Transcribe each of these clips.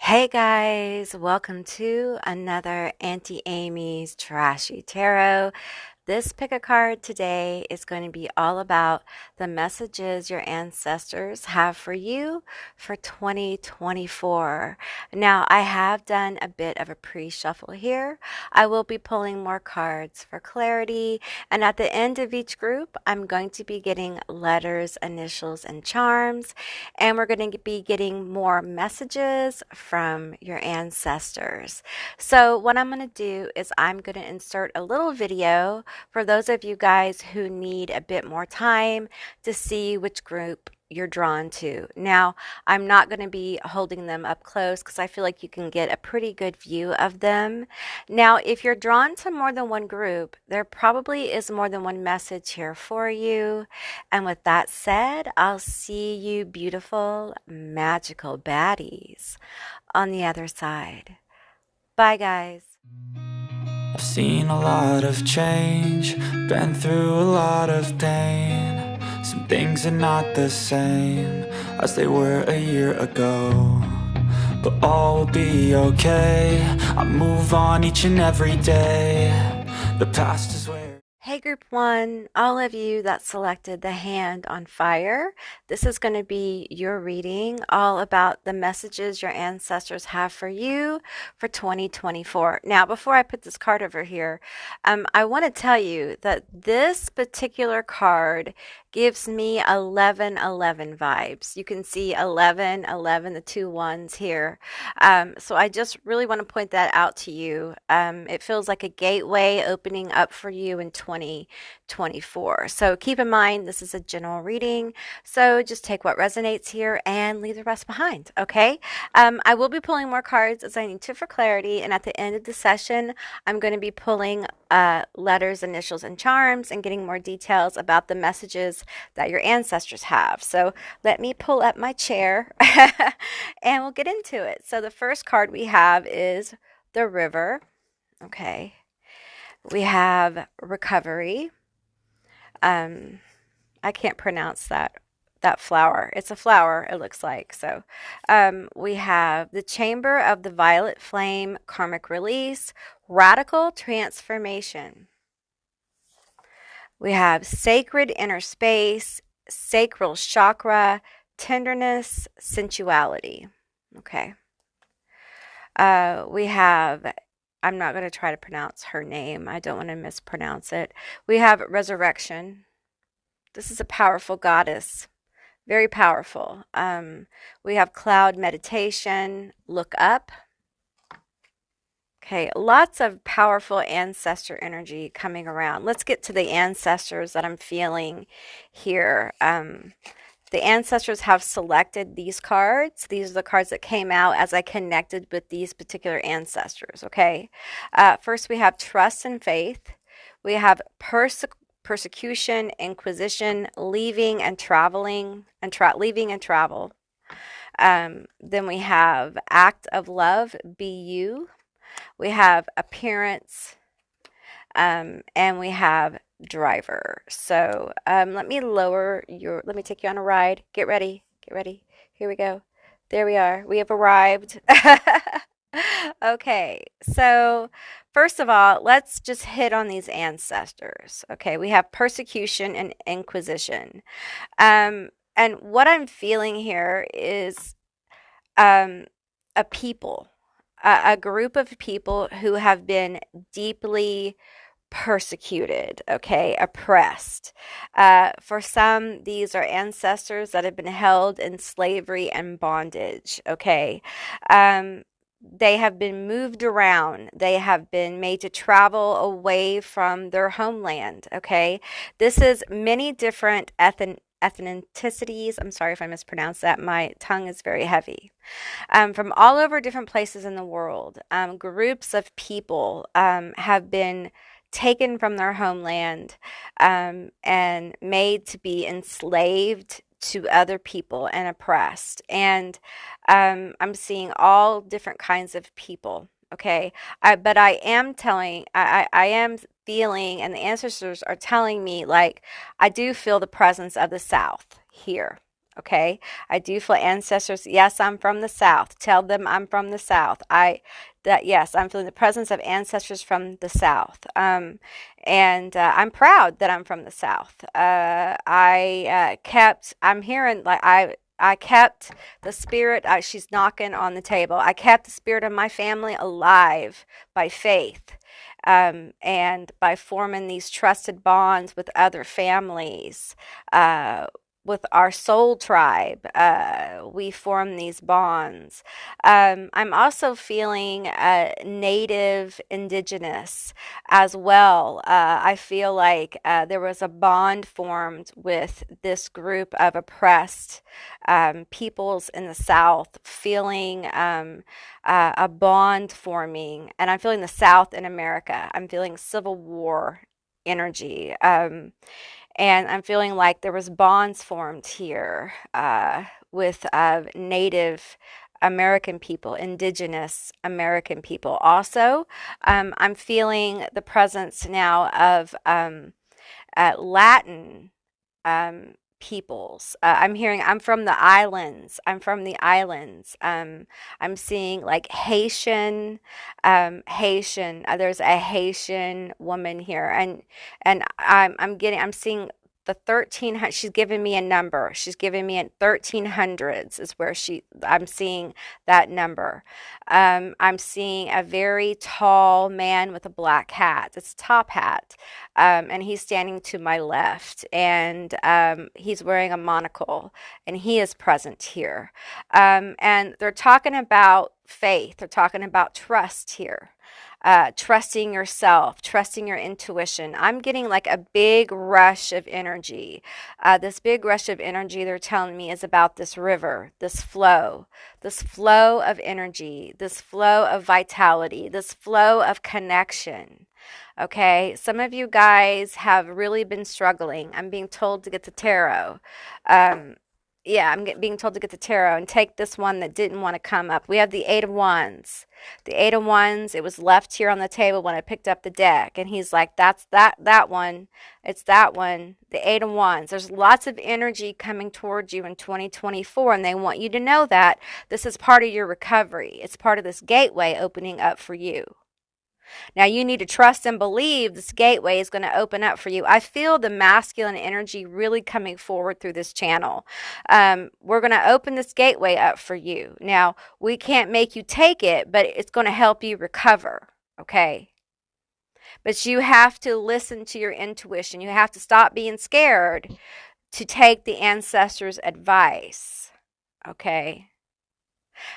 Hey guys, welcome to another Auntie Amy's Trashy Tarot. This pick a card today is going to be all about the messages your ancestors have for you for 2024. Now, I have done a bit of a pre-shuffle here. I will be pulling more cards for clarity, and at the end of each group, I'm going to be getting letters, initials, and charms, and we're going to be getting more messages from your ancestors. So, what I'm going to do is I'm going to insert a little video for those of you guys who need a bit more time to see which group you're drawn to. Now, I'm not going to be holding them up close because I feel like you can get a pretty good view of them. Now, if you're drawn to more than one group, there probably is more than one message here for you. And with that said, I'll see you beautiful, magical baddies on the other side. Bye, guys. I've seen a lot of change, been through a lot of pain. Some things are not the same as they were a year ago, but all will be okay. I move on each and every day. The past is where Hey, Group 1, all of you that selected the hand on fire, this is going to be your reading all about the messages your ancestors have for you for 2024. Now, before I put this card over here, I want to tell you that this particular card gives me 1111 vibes. You can see 1111, the two ones here. So I just really want to point that out to you. It feels like a gateway opening up for you in 2024. So keep in mind, this is a general reading. So just take what resonates here and leave the rest behind. Okay. I will be pulling more cards as I need to for clarity. And at the end of the session, I'm going to be pulling letters, initials, and charms and getting more details about the messages that your ancestors have. So let me pull up my chair and we'll get into it. So the first card we have is the River. Okay. We have Recovery. I can't pronounce that flower. It's a flower, it looks like. So we have the Chamber of the Violet Flame, Karmic Release, Radical Transformation. We have Sacred Inner Space, Sacral Chakra, Tenderness, Sensuality. Okay. We have, I'm not going to try to pronounce her name. I don't want to mispronounce it. We have Resurrection. This is a powerful goddess. Very powerful. We have Cloud Meditation, Look Up. Okay, lots of powerful ancestor energy coming around. Let's get to the ancestors that I'm feeling here. The ancestors have selected these cards. These are the cards that came out as I connected with these particular ancestors, okay? First, we have Trust and Faith. We have Persecution, Inquisition, Leaving and Traveling, and Leaving and Travel. Then we have Act of Love, Be You. We have Appearance, and we have Driver. So let me take you on a ride. Get ready. Get ready. Here we go. There we are. We have arrived. Okay, so first of all, let's just hit on these ancestors. Okay, we have Persecution and Inquisition. And what I'm feeling here is a people, a group of people who have been deeply persecuted, okay, oppressed. For some, these are ancestors that have been held in slavery and bondage, okay. They have been moved around. They have been made to travel away from their homeland, okay. This is many different ethnicities. I'm sorry if I mispronounced that. My tongue is very heavy. From all over different places in the world, groups of people have been taken from their homeland and made to be enslaved to other people and oppressed. And I'm seeing all different kinds of people. Okay. But I am feeling, and the ancestors are telling me, like, I do feel the presence of the South here. Okay, I do feel ancestors. Yes, I'm from the South. Tell them I'm from the South. Yes, I'm feeling the presence of ancestors from the South. And I'm proud that I'm from the South. I'm hearing like I kept the spirit. She's knocking on the table. I kept the spirit of my family alive by faith. And by forming these trusted bonds with other families, with our soul tribe, we form these bonds. I'm also feeling native, indigenous as well. I feel like there was a bond formed with this group of oppressed peoples in the South, feeling a bond forming. And I'm feeling the South in America. I'm feeling Civil War energy. And I'm feeling like there was bonds formed here with Native American people, indigenous American people. Also, I'm feeling the presence now of Latin peoples. I'm from the islands. I'm from the islands. I'm seeing like Haitian. There's a Haitian woman here, and I'm seeing the 1300. She's giving me a number. She's giving me a 1300s is where I'm seeing that number. I'm seeing a very tall man with a black hat. It's a top hat. And he's standing to my left, and he's wearing a monocle, and he is present here. And they're talking about faith, they're talking about trust here. Trusting yourself, trusting your intuition. I'm getting like a big rush of energy. This big rush of energy, they're telling me, is about this river, this flow of energy, this flow of vitality, this flow of connection. Okay, some of you guys have really been struggling. I'm being told to get the tarot. Um, yeah, being told to get the tarot and take this one that didn't want to come up. We have the Eight of Wands. The Eight of Wands, it was left here on the table when I picked up the deck. And he's like, that's that one. It's that one. The Eight of Wands. There's lots of energy coming towards you in 2024, and they want you to know that this is part of your recovery. It's part of this gateway opening up for you. Now you need to trust and believe this gateway is going to open up for you. I feel the masculine energy really coming forward through this channel. We're going to open this gateway up for you. Now, we can't make you take it, but it's going to help you recover, okay? But you have to listen to your intuition. You have to stop being scared to take the ancestors' advice, okay?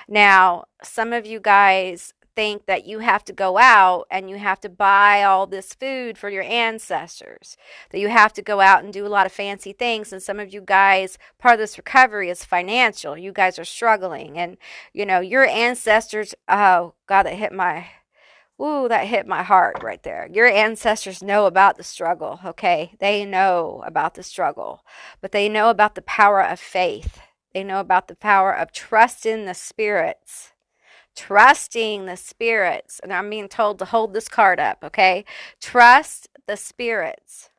Now, some of you guys think that you have to go out and you have to buy all this food for your ancestors, that you have to go out and do a lot of fancy things. And some of you guys, part of this recovery is financial. You guys are struggling, and your ancestors, oh God, that hit my heart right there. Your ancestors know about the struggle, okay? They know about the struggle, but they know about the power of faith. They know about the power of trusting the spirits. Trusting the spirits. And I'm being told to hold this card up, okay? Trust the spirits.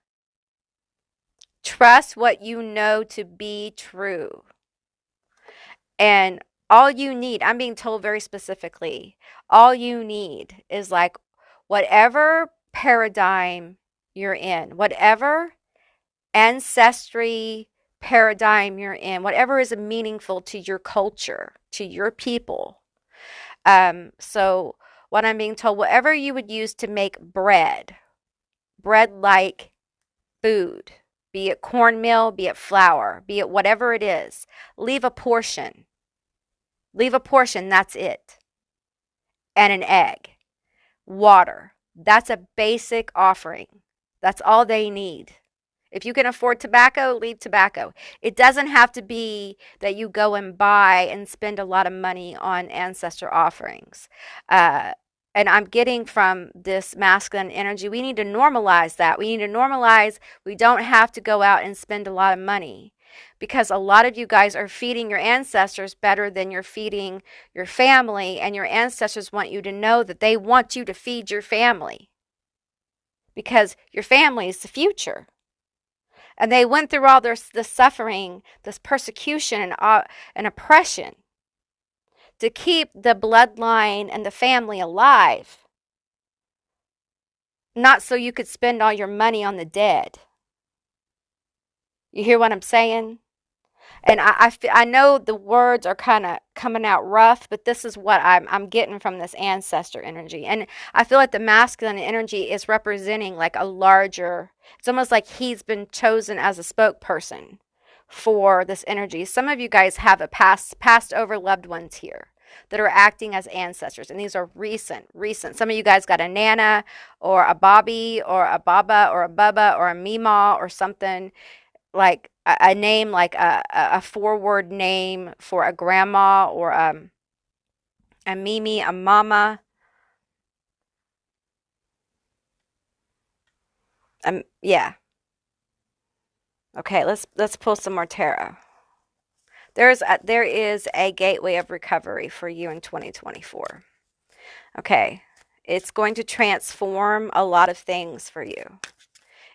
Trust what you know to be true. And all you need, I'm being told very specifically, all you need is like whatever paradigm you're in, whatever ancestry paradigm you're in, whatever is meaningful to your culture, to your people. So what I'm being told, whatever you would use to make bread like food, be it cornmeal, be it flour, be it whatever it is, leave a portion. Leave a portion, that's it. And an egg, water. That's a basic offering. That's all they need. If you can afford tobacco, leave tobacco. It doesn't have to be that you go and buy and spend a lot of money on ancestor offerings. And I'm getting from this masculine energy, we need to normalize that. We need to normalize we don't have to go out and spend a lot of money, because a lot of you guys are feeding your ancestors better than you're feeding your family, and your ancestors want you to know that they want you to feed your family, because your family is the future. And they went through all this suffering, this persecution and oppression to keep the bloodline and the family alive, not so you could spend all your money on the dead. You hear what I'm saying? And I know the words are kind of coming out rough, but this is what I'm getting from this ancestor energy. And I feel like the masculine energy is representing like a larger, it's almost like he's been chosen as a spokesperson for this energy. Some of you guys have a passed over loved ones here that are acting as ancestors, and these are recent. Some of you guys got a Nana or a Bobby or a Baba or a Bubba or a Mima or something, like a name, like a forward name for a grandma or a Mimi, a mama. Yeah. Okay, let's pull some more tarot. There is a gateway of recovery for you in 2024. Okay. It's going to transform a lot of things for you.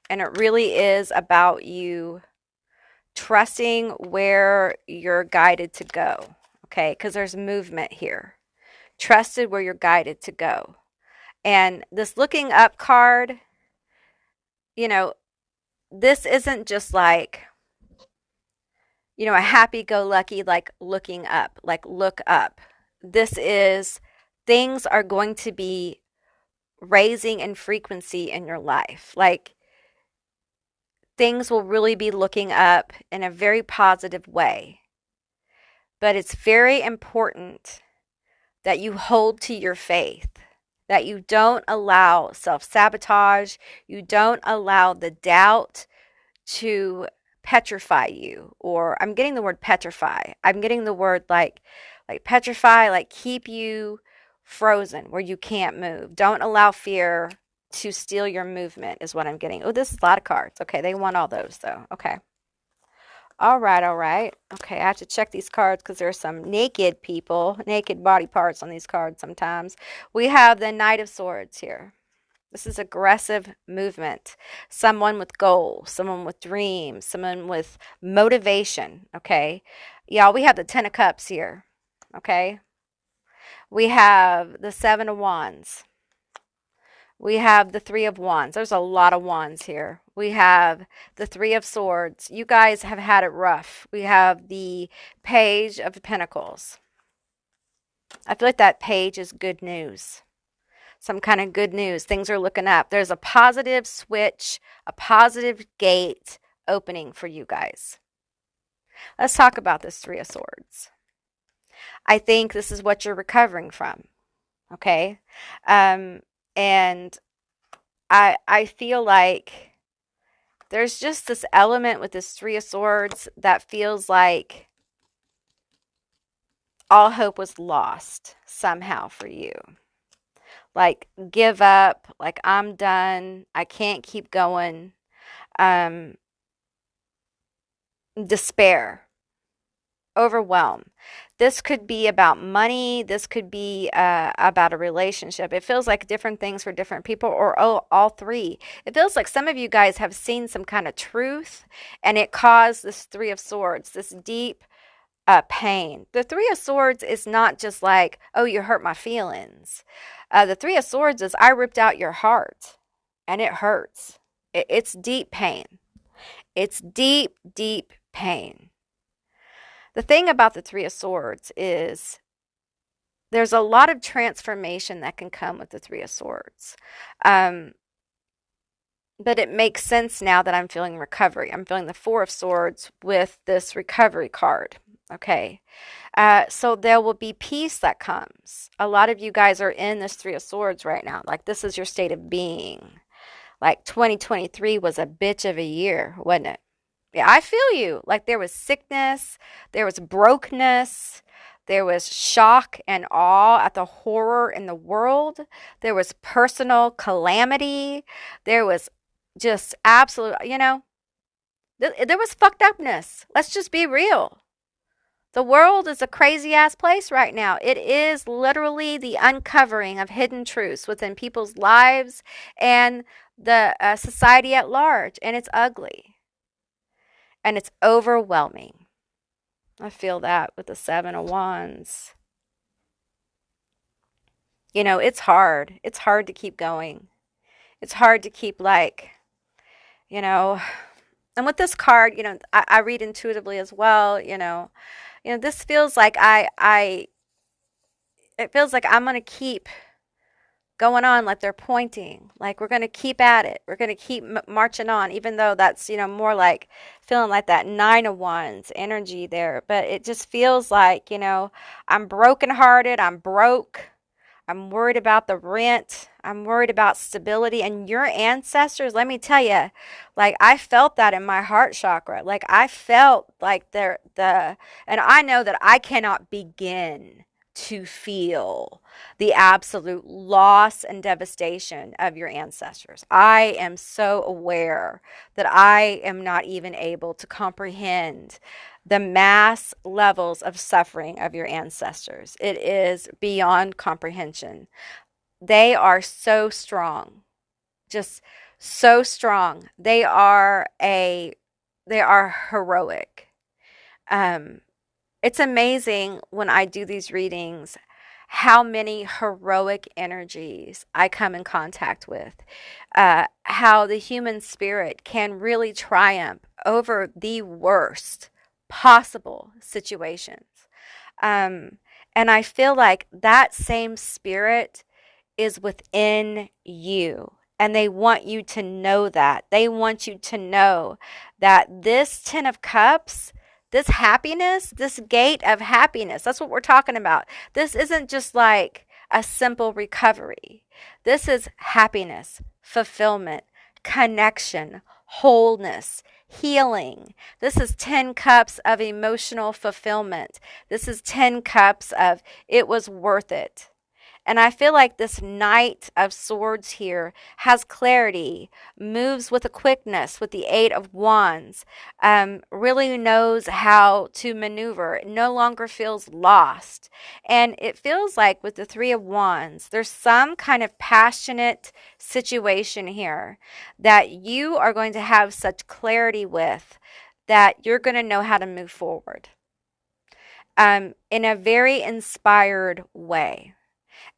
And it really is about you trusting where you're guided to go. Okay, because there's movement here. Trusted where you're guided to go. And this looking up card, you know, this isn't just like, a happy-go-lucky, like looking up, like look up. This is things are going to be raising in frequency in your life. Like things will really be looking up in a very positive way. But it's very important that you hold to your faith, that you don't allow self-sabotage, you don't allow the doubt to petrify you. Or I'm getting the word petrify. I'm getting the word like petrify, like keep you frozen where you can't move. Don't allow fear to steal your movement is what I'm getting. Oh, this is a lot of cards. Okay, they want all those though. Okay. All right. Okay, I have to check these cards because there's some naked people, naked body parts on these cards sometimes. We have the Knight of Swords here. This is aggressive movement. Someone with goals, someone with dreams, someone with motivation, okay? Y'all, we have the Ten of Cups here, okay? We have the Seven of Wands. We have the Three of Wands. There's a lot of wands here. We have the Three of Swords. You guys have had it rough. We have the Page of Pentacles. I feel like that page is good news. Some kind of good news. Things are looking up. There's a positive switch, a positive gate opening for you guys. Let's talk about this Three of Swords. I think this is what you're recovering from. Okay? And I feel like there's just this element with this Three of Swords that feels like all hope was lost somehow for you. Like, give up, like, I'm done, I can't keep going. Despair, overwhelm. This could be about money. This could be about a relationship. It feels like different things for different people, or all three. It feels like some of you guys have seen some kind of truth, and it caused this Three of Swords, this deep pain. The Three of Swords is not just like, oh, you hurt my feelings. The Three of Swords is, I ripped out your heart, and it hurts. It's deep pain. It's deep, deep pain. The thing about the Three of Swords is there's a lot of transformation that can come with the Three of Swords. But it makes sense now that I'm feeling recovery. I'm feeling the Four of Swords with this recovery card. Okay. So there will be peace that comes. A lot of you guys are in this Three of Swords right now. Like, this is your state of being. Like, 2023 was a bitch of a year, wasn't it? Yeah, I feel you. Like, there was sickness, there was brokenness, there was shock and awe at the horror in the world, there was personal calamity, there was just absolute, there was fucked upness. Let's just be real. The world is a crazy ass place right now. It is literally the uncovering of hidden truths within people's lives and the society at large, and it's ugly. and it's overwhelming. I feel that with the Seven of Wands. You know, it's hard. It's hard to keep going. It's hard to keep, like, you know, and with this card, you know, I read intuitively as well, this feels like it feels like I'm going to keep going on, like they're pointing, like we're going to keep at it. We're going to keep marching on, even though that's, more like feeling like that Nine of Wands energy there. But it just feels like, I'm brokenhearted. I'm broke. I'm worried about the rent. I'm worried about stability. And your ancestors, let me tell you, like I felt that in my heart chakra. Like I felt like and I know that I cannot begin to feel the absolute loss and devastation of your ancestors. I am so aware that I am not even able to comprehend the mass levels of suffering of your ancestors. It is beyond comprehension. They are so strong, just so strong. They are heroic. Um, it's amazing when I do these readings how many heroic energies I come in contact with. How the human spirit can really triumph over the worst possible situations. Um, and I feel like that same spirit is within you. And they want you to know that. They want you to know that this Ten of Cups, this happiness, this gate of happiness, that's what we're talking about. This isn't just like a simple recovery. This is happiness, fulfillment, connection, wholeness, healing. This is 10 cups of emotional fulfillment. This is 10 cups of it was worth it. And I feel like this Knight of Swords here has clarity, moves with a quickness with the Eight of Wands, really knows how to maneuver, it no longer feels lost. And it feels like with the Three of Wands, there's some kind of passionate situation here that you are going to have such clarity with that you're going to know how to move forward in a very inspired way.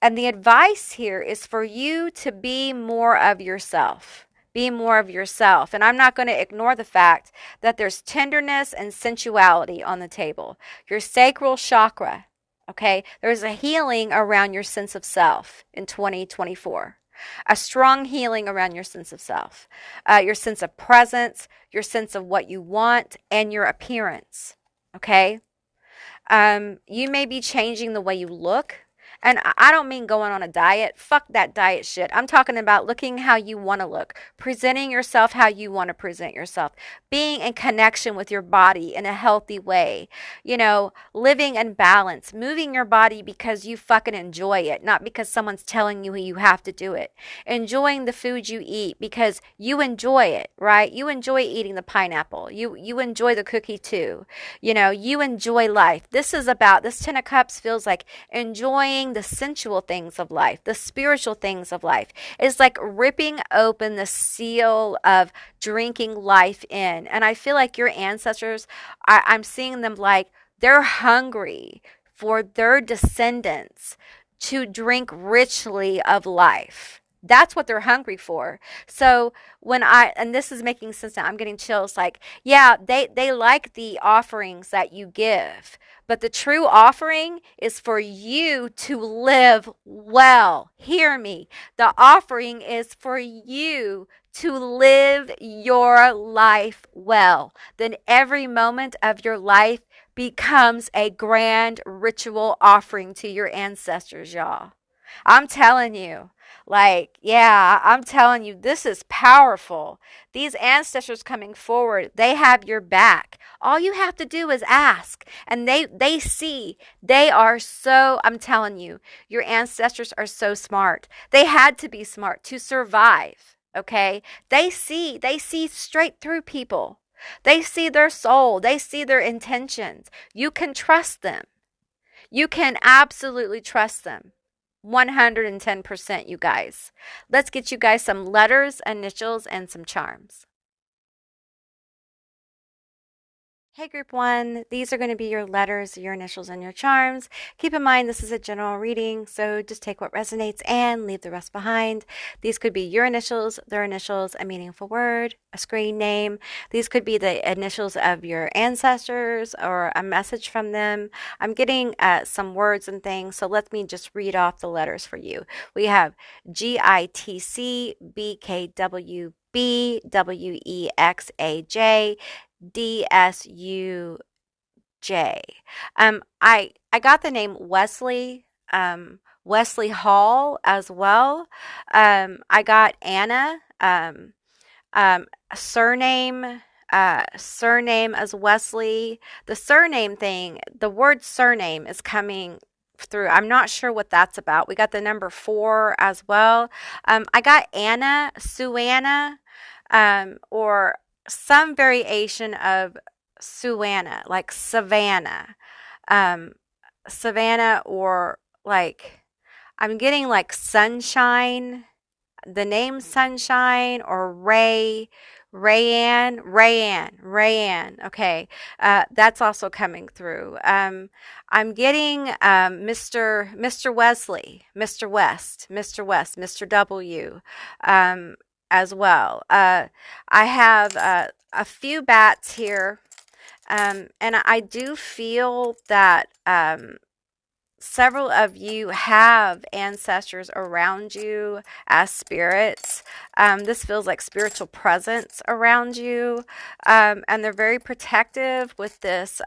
And the advice here is for you to be more of yourself. Be more of yourself. And I'm not going to ignore the fact that there's tenderness and sensuality on the table. Your sacral chakra, okay? There's a healing around your sense of self in 2024. A strong healing around your sense of self, your sense of presence, your sense of what you want, and your appearance, okay? You may be changing the way you look. And I don't mean going on a diet. Fuck that diet shit. I'm talking about looking how you want to look, presenting yourself how you want to present yourself, being in connection with your body in a healthy way, living in balance, moving your body because you fucking enjoy it, not because someone's telling you you have to do it. Enjoying the food you eat because you enjoy it, right? You enjoy eating the pineapple. You enjoy the cookie too. You enjoy life. This Ten of Cups feels like enjoying the sensual things of life, the spiritual things of life. It's like ripping open the seal of drinking life in. And I feel like your ancestors, I'm seeing them like they're hungry for their descendants to drink richly of life. That's what they're hungry for. So and this is making sense now, I'm getting chills, like, yeah, they like the offerings that you give, but the true offering is for you to live well. Hear me. The offering is for you to live your life well. Then every moment of your life becomes a grand ritual offering to your ancestors, y'all. I'm telling you. Like, yeah, I'm telling you, this is powerful. These ancestors coming forward, they have your back. All you have to do is ask. And they see. They are so, I'm telling you, your ancestors are so smart. They had to be smart to survive, okay? They see straight through people. They see their soul. They see their intentions. You can trust them. You can absolutely trust them. 110%, you guys. Let's get you guys some letters, initials, and some charms. Hey, Group 1, these are going to be your letters, your initials, and your charms. Keep in mind this is a general reading, so just take what resonates and leave the rest behind. These could be your initials, their initials, a meaningful word, a screen name. These could be the initials of your ancestors or a message from them. I'm getting some words and things, so let me just read off the letters for you. We have GITC, BKWB, WEXAJ, DSUJ. I got the name Wesley, Wesley Hall as well. I got Anna, um, surname, surname as Wesley. The surname thing, the word surname is coming through. I'm not sure what that's about. We got the number 4 as well. I got Anna, Suanna, or some variation of Suanna, like Savannah, um, Savannah, or like I'm getting like Sunshine, the name Sunshine, or Rayanne. Okay, that's also coming through. I'm getting Mr. Wesley, Mr. W, um, as well. I have a few bats here, and I do feel that several of you have ancestors around you as spirits. This feels like spiritual presence around you, and they're very protective with this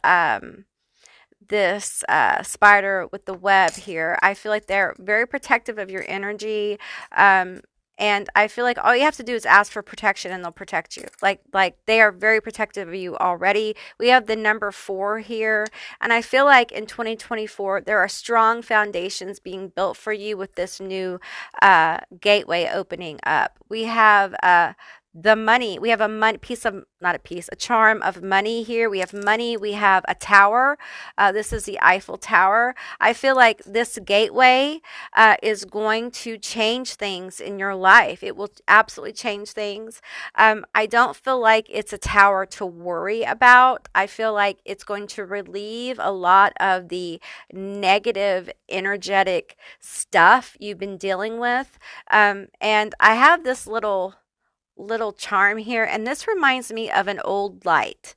spider with the web here. I feel like they're very protective of your energy. And I feel like all you have to do is ask for protection and they'll protect you. Like they are very protective of you already. We have the number 4 here. And I feel like in 2024, there are strong foundations being built for you with this new gateway opening up. We have the money. We have a money piece of, not a piece, a charm of money here. We have money. We have a tower. This is the Eiffel Tower. I feel like this gateway is going to change things in your life. It will absolutely change things. I don't feel like it's a tower to worry about. I feel like it's going to relieve a lot of the negative energetic stuff you've been dealing with. And I have this little charm here, and this reminds me of an old light.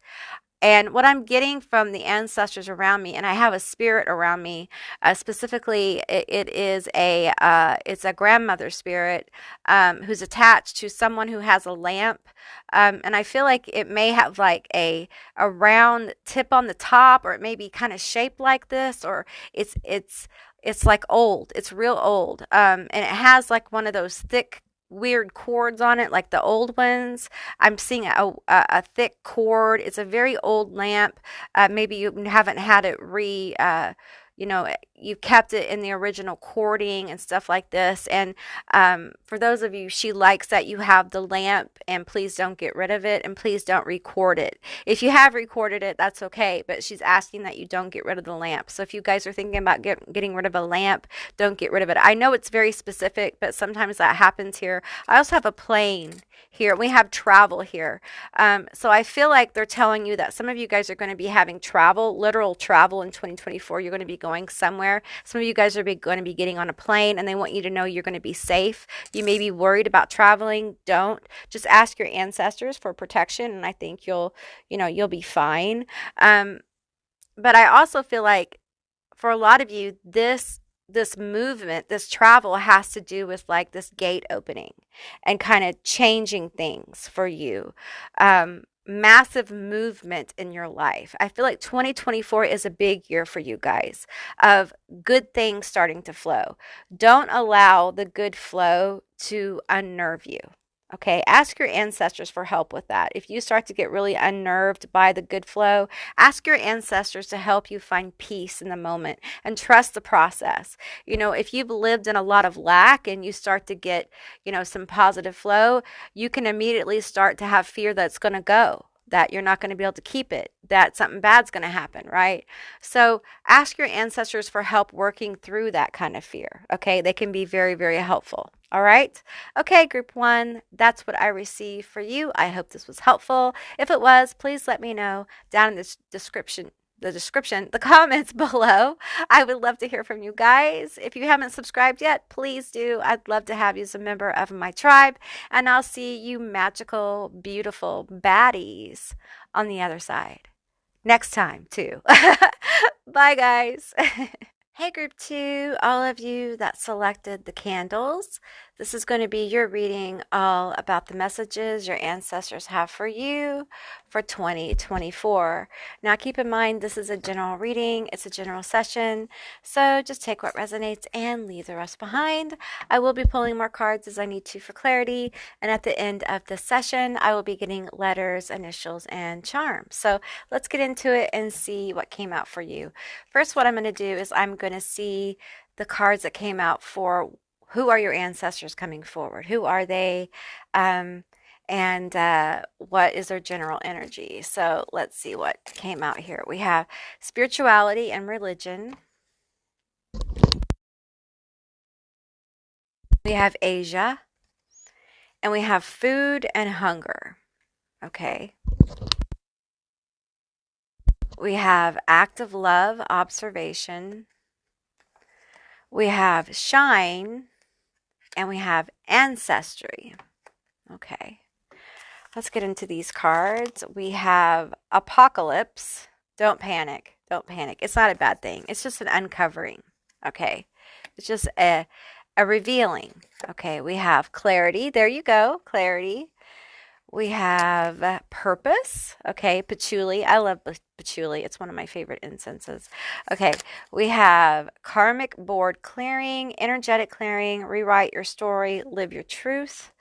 And what I'm getting from the ancestors around me, and I have a spirit around me, specifically, it is it's a grandmother spirit who's attached to someone who has a lamp, and I feel like it may have like a round tip on the top, or it may be kind of shaped like this, or it's like old, it's real old, and it has like one of those thick weird cords on it, like the old ones. I'm seeing a thick cord. It's a very old lamp. Maybe you haven't had it you've kept it in the original cording and stuff like this. And for those of you, she likes that you have the lamp, and please don't get rid of it, and please don't record it. If you have recorded it, that's okay, but she's asking that you don't get rid of the lamp. So if you guys are thinking about getting rid of a lamp, don't get rid of it. I know it's very specific, but sometimes that happens here. I also have a plane here. We have travel here. So I feel like they're telling you that some of you guys are going to be having travel, literal travel in 2024. You're going to be going somewhere. Some of you guys are going to be getting on a plane, and they want you to know you're going to be safe. You may be worried about traveling. Don't. Just ask your ancestors for protection, and I think you'll be fine. But I also feel like for a lot of you, this movement, this travel has to do with like this gate opening and kind of changing things for you. Massive movement in your life. I feel like 2024 is a big year for you guys of good things starting to flow. Don't allow the good flow to unnerve you. Okay, ask your ancestors for help with that. If you start to get really unnerved by the good flow, ask your ancestors to help you find peace in the moment and trust the process. If you've lived in a lot of lack and you start to get, some positive flow, you can immediately start to have fear that's going to go, that you're not going to be able to keep it, that something bad's going to happen, right? So ask your ancestors for help working through that kind of fear, okay? They can be very, very helpful. All right. Okay, group one, that's what I received for you. I hope this was helpful. If it was, please let me know down in the comments below. I would love to hear from you guys. If you haven't subscribed yet, please do. I'd love to have you as a member of my tribe. And I'll see you magical, beautiful baddies on the other side next time, too. Bye, guys. Hey, group two, all of you that selected the candles. This is going to be your reading all about the messages your ancestors have for you for 2024. Now, keep in mind, this is a general reading, it's a general session, so just take what resonates and leave the rest behind. I will be pulling more cards as I need to for clarity, and at the end of the session, I will be getting letters, initials, and charms. So let's get into it and see what came out for you. First, what I'm going to do is I'm going to see the cards that came out for who are your ancestors coming forward? Who are they? And what is their general energy? So let's see what came out here. We have spirituality and religion. We have Asia. And we have food and hunger. Okay. We have active love, observation. We have shine. And we have ancestry. Okay. Let's get into these cards. We have apocalypse. Don't panic. Don't panic. It's not a bad thing. It's just an uncovering. Okay. It's just a revealing. Okay. We have clarity. There you go. Clarity. We have purpose. Okay. Patchouli. I love patchouli. It's one of my favorite incenses. Okay. We have karmic board clearing, energetic clearing, rewrite your story, live your truth.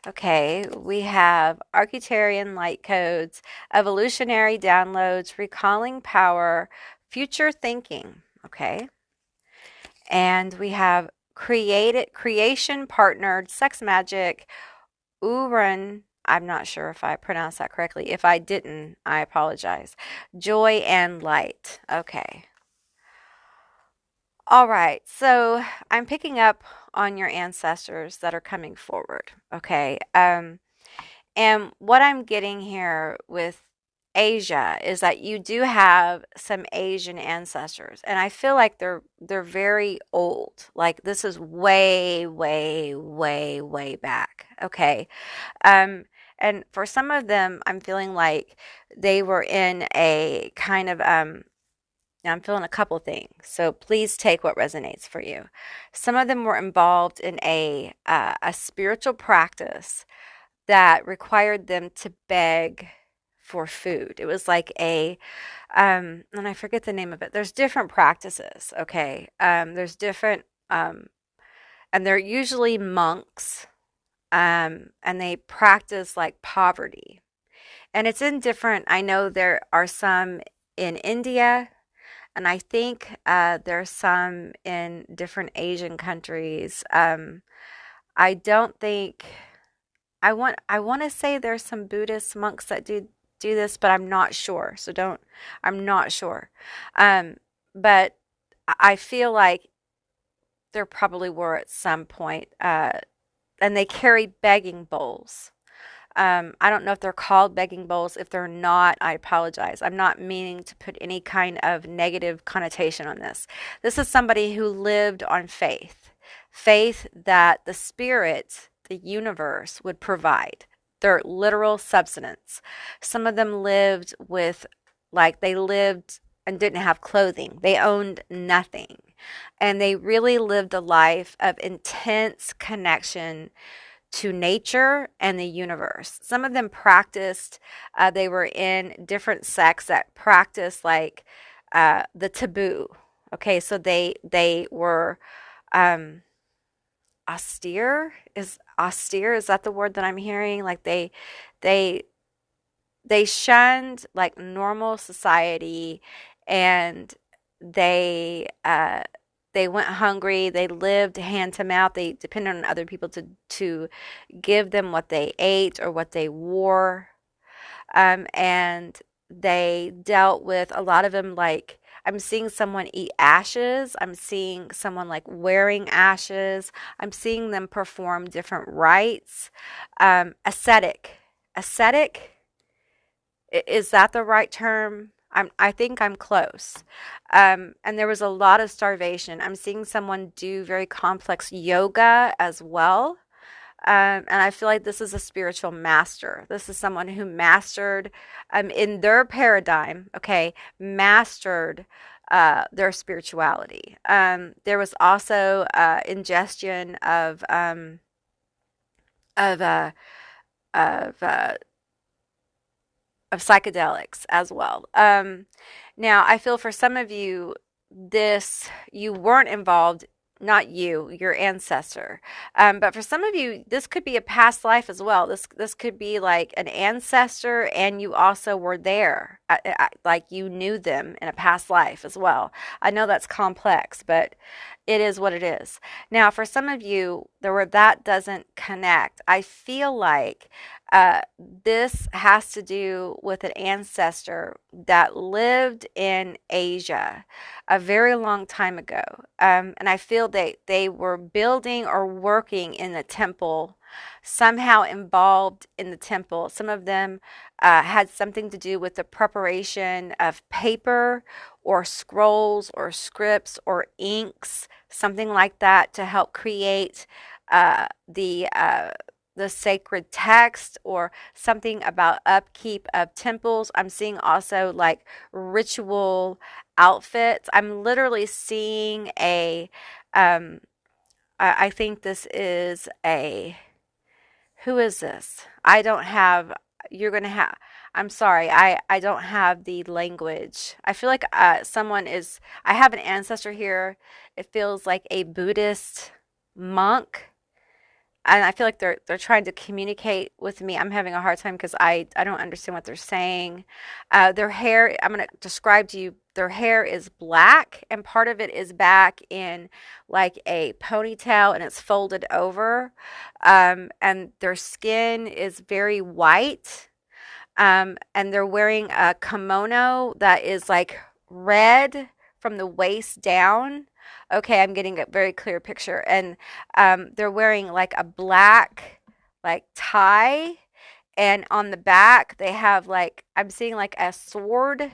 Okay, we have Arcturian light codes, evolutionary downloads, recalling power, future thinking. Okay, and we have creation partnered, sex magic, Uran. I'm not sure if I pronounced that correctly. If I didn't, I apologize. Joy and light. Okay. All right, so I'm picking up on your ancestors that are coming forward. Okay. And what I'm getting here with Asia is that you do have some Asian ancestors, and I feel like they're very old. Like this is way, way, way, way back. Okay. And for some of them, I'm feeling like they were in a kind of now I'm feeling a couple things, so please take what resonates for you. Some of them were involved in a spiritual practice that required them to beg for food. It was like and I forget the name of it. There's different practices, okay? There's different, and they're usually monks, and they practice like poverty. And it's in different, I know there are some in India, and I think there's some in different Asian countries. I don't think I want to say there's some Buddhist monks that do this, but I'm not sure. So don't I'm not sure. But I feel like there probably were at some point, and they carry begging bowls. I don't know if they're called begging bowls. If they're not, I apologize. I'm not meaning to put any kind of negative connotation on this. This is somebody who lived on faith, faith that the spirit, the universe, would provide their literal substance. Some of them lived with, like, they lived and didn't have clothing, they owned nothing. And they really lived a life of intense connection to nature and the universe. Some of them practiced, they were in different sects that practiced like the taboo. Okay, so they were austere. Is austere, is that the word that I'm hearing? Like they they shunned like normal society, and they uh they went hungry, they lived hand to mouth, they depended on other people to give them what they ate or what they wore. And they dealt with a lot of them, like I'm seeing someone eat ashes. I'm seeing someone like wearing ashes. I'm seeing them perform different rites. Ascetic. Ascetic, is that the right term? I think I'm close. And there was a lot of starvation. I'm seeing someone do very complex yoga as well. And I feel like this is a spiritual master. This is someone who mastered, in their paradigm, okay, mastered their spirituality. There was also ingestion of uh, of uh, of psychedelics as well. Now, I feel for some of you, you weren't involved, not you, your ancestor. But for some of you, this could be a past life as well. This could be like an ancestor, and you also were there, like you knew them in a past life as well. I know that's complex, but it is what it is. Now, for some of you, where that doesn't connect, I feel like this has to do with an ancestor that lived in Asia a very long time ago. And I feel they were building or working in the temple, somehow involved in the temple. Some of them had something to do with the preparation of paper or scrolls or scripts or inks, something like that, to help create the sacred text, or something about upkeep of temples. I'm seeing also like ritual outfits. I'm literally seeing um, I think this is who is this? I don't have, you're going to have, I'm sorry, I don't have the language. I feel like I have an ancestor here. It feels like a Buddhist monk, and I feel like they're trying to communicate with me. I'm having a hard time because I don't understand what they're saying. Their hair, I'm going to describe to you. Their hair is black, and part of it is back in like a ponytail, and it's folded over. And their skin is very white. And they're wearing a kimono that is like red from the waist down. Okay, I'm getting a very clear picture. And they're wearing like a black like tie, and on the back they have like, I'm seeing like a sword.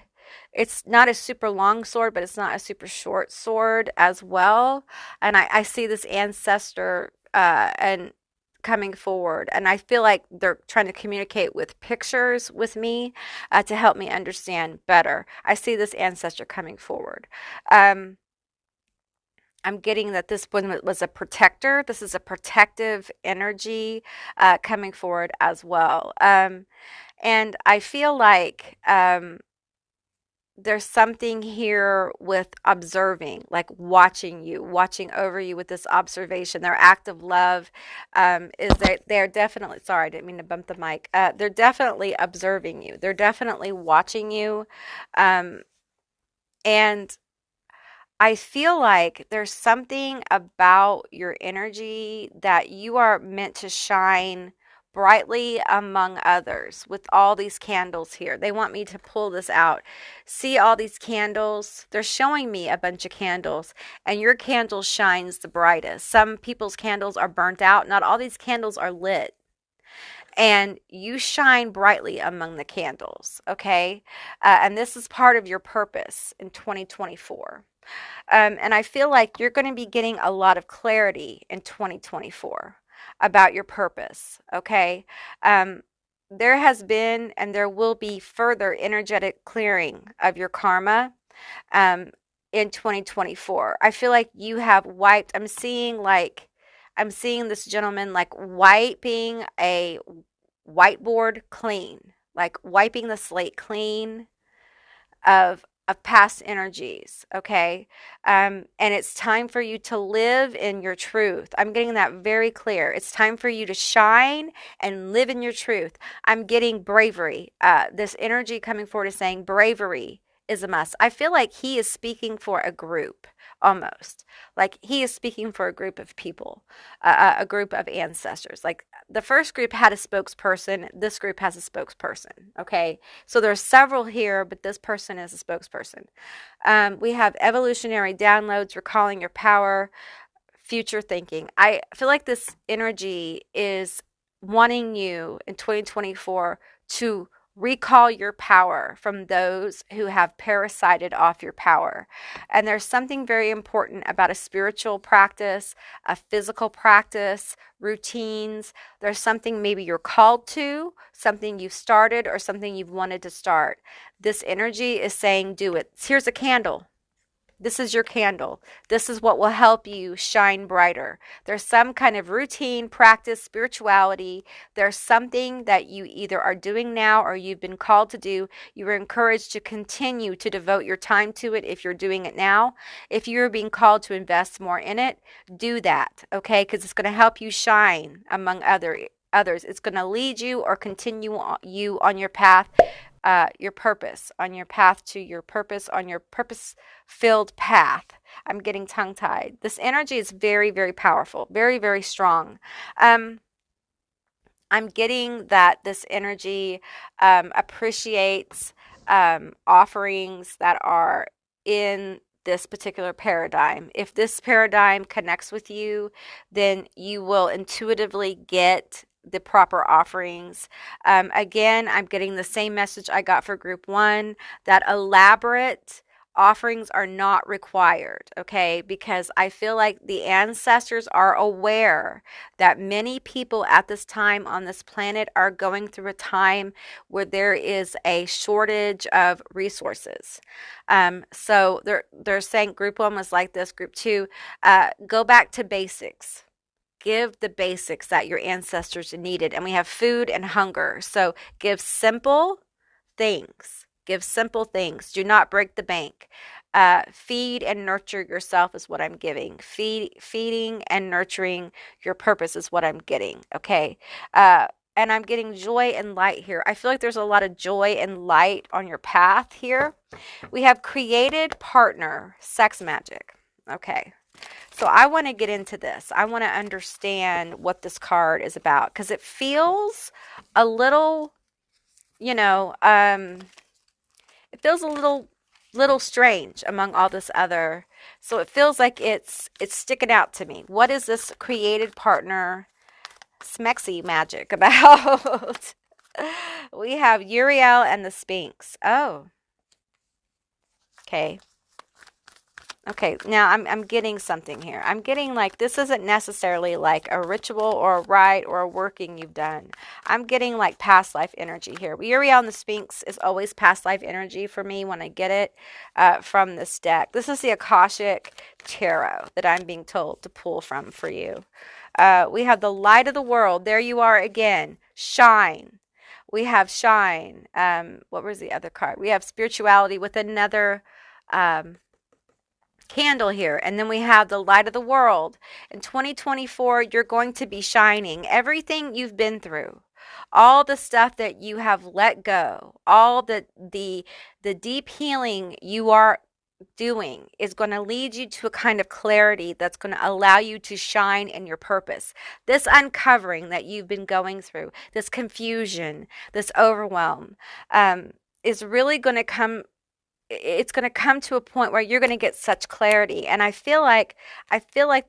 It's not a super long sword, but it's not a super short sword as well. And I see this ancestor and coming forward, and I feel like they're trying to communicate with pictures with me to help me understand better. I see this ancestor coming forward. Um, I'm getting that this one was a protector. This is a protective energy coming forward as well. And I feel like there's something here with observing, like watching you, watching over you with this observation. Their act of love is that they're definitely, sorry, I didn't mean to bump the mic. They're definitely observing you. They're definitely watching you. Um, and I feel like there's something about your energy that you are meant to shine brightly among others with all these candles here. They want me to pull this out. See all these candles? They're showing me a bunch of candles, and your candle shines the brightest. Some people's candles are burnt out. Not all these candles are lit. And you shine brightly among the candles, okay? And this is part of your purpose in 2024. And I feel like you're going to be getting a lot of clarity in 2024 about your purpose, okay? There has been and there will be further energetic clearing of your karma um, in 2024. I feel like you have wiped, I'm seeing this gentleman like wiping a whiteboard clean, like wiping the slate clean of past energies, okay? And it's time for you to live in your truth. I'm getting that very clear. It's time for you to shine and live in your truth. I'm getting bravery. This energy coming forward is saying bravery is a must. I feel like he is speaking for a group almost. Like he is speaking for a group of people, a group of ancestors. Like the first group had a spokesperson, this group has a spokesperson. Okay. So there's several here, but this person is a spokesperson. We have evolutionary downloads, recalling your power, future thinking. I feel like this energy is wanting you in 2024 to recall your power from those who have parasited off your power. And there's something very important about a spiritual practice, a physical practice, routines. There's something maybe you're called to, something you've started, or something you've wanted to start. This energy is saying, do it. Here's a candle. This is your candle. This is what will help you shine brighter. There's some kind of routine, practice, spirituality. There's something that you either are doing now or you've been called to do. You are encouraged to continue to devote your time to it if you're doing it now. If you're being called to invest more in it, do that, okay? Because it's going to help you shine among others. It's going to lead you or continue you on your path, your purpose, on your path to your purpose, on your purpose-filled path. I'm getting tongue-tied. This energy is very, very powerful, very, very strong. I'm getting that this energy appreciates offerings that are in this particular paradigm. If this paradigm connects with you, then you will intuitively get the proper offerings. Again, I'm getting the same message I got for group one, that elaborate offerings are not required, okay? Because I feel like the ancestors are aware that many people at this time on this planet are going through a time where there is a shortage of resources. So they're saying group one was like this, group two, go back to basics. Give the basics that your ancestors needed. And we have food and hunger. So give simple things. Give simple things. Do not break the bank. Feed and nurture yourself is what I'm giving. Feeding and nurturing your purpose is what I'm getting. Okay. And I'm getting joy and light here. I feel like there's a lot of joy and light on your path here. We have created partner, sex magic. Okay. So I want to get into this. I want to understand what this card is about because it feels a little, it feels a little strange among all this other. So it feels like it's sticking out to me. What is this created partner smexy magic about? We have Uriel and the Sphinx. Oh. Okay. Okay, now I'm getting something here. I'm getting like this isn't necessarily like a ritual or a rite or a working you've done. I'm getting like past life energy here. Uriel and the Sphinx is always past life energy for me when I get it from this deck. This is the Akashic Tarot that I'm being told to pull from for you. We have the light of the world. There you are again. Shine. We have shine. What was the other card? We have spirituality with another candle here, and then we have the light of the world. In 2024 you're going to be shining. Everything you've been through, all the stuff that you have let go, all the deep healing you are doing is going to lead you to a kind of clarity that's going to allow you to shine in your purpose. This uncovering that you've been going through, this confusion, this overwhelm, is really going to come. It's going to come to a point where you're going to get such clarity. And I feel like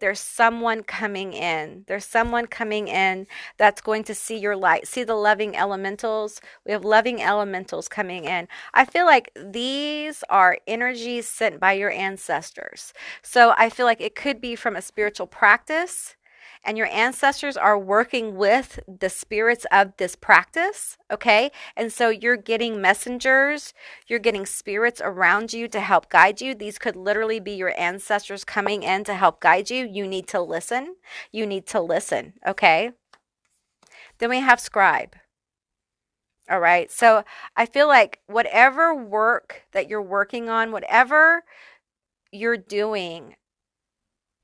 there's someone coming in. There's someone coming in that's going to see your light. See the loving elementals? We have loving elementals coming in. I feel like these are energies sent by your ancestors. So I feel like it could be from a spiritual practice, and your ancestors are working with the spirits of this practice, okay? And so you're getting messengers, you're getting spirits around you to help guide you. These could literally be your ancestors coming in to help guide you. You need to listen. You need to listen, okay? Then we have scribe. All right, so I feel like whatever work that you're working on, whatever you're doing,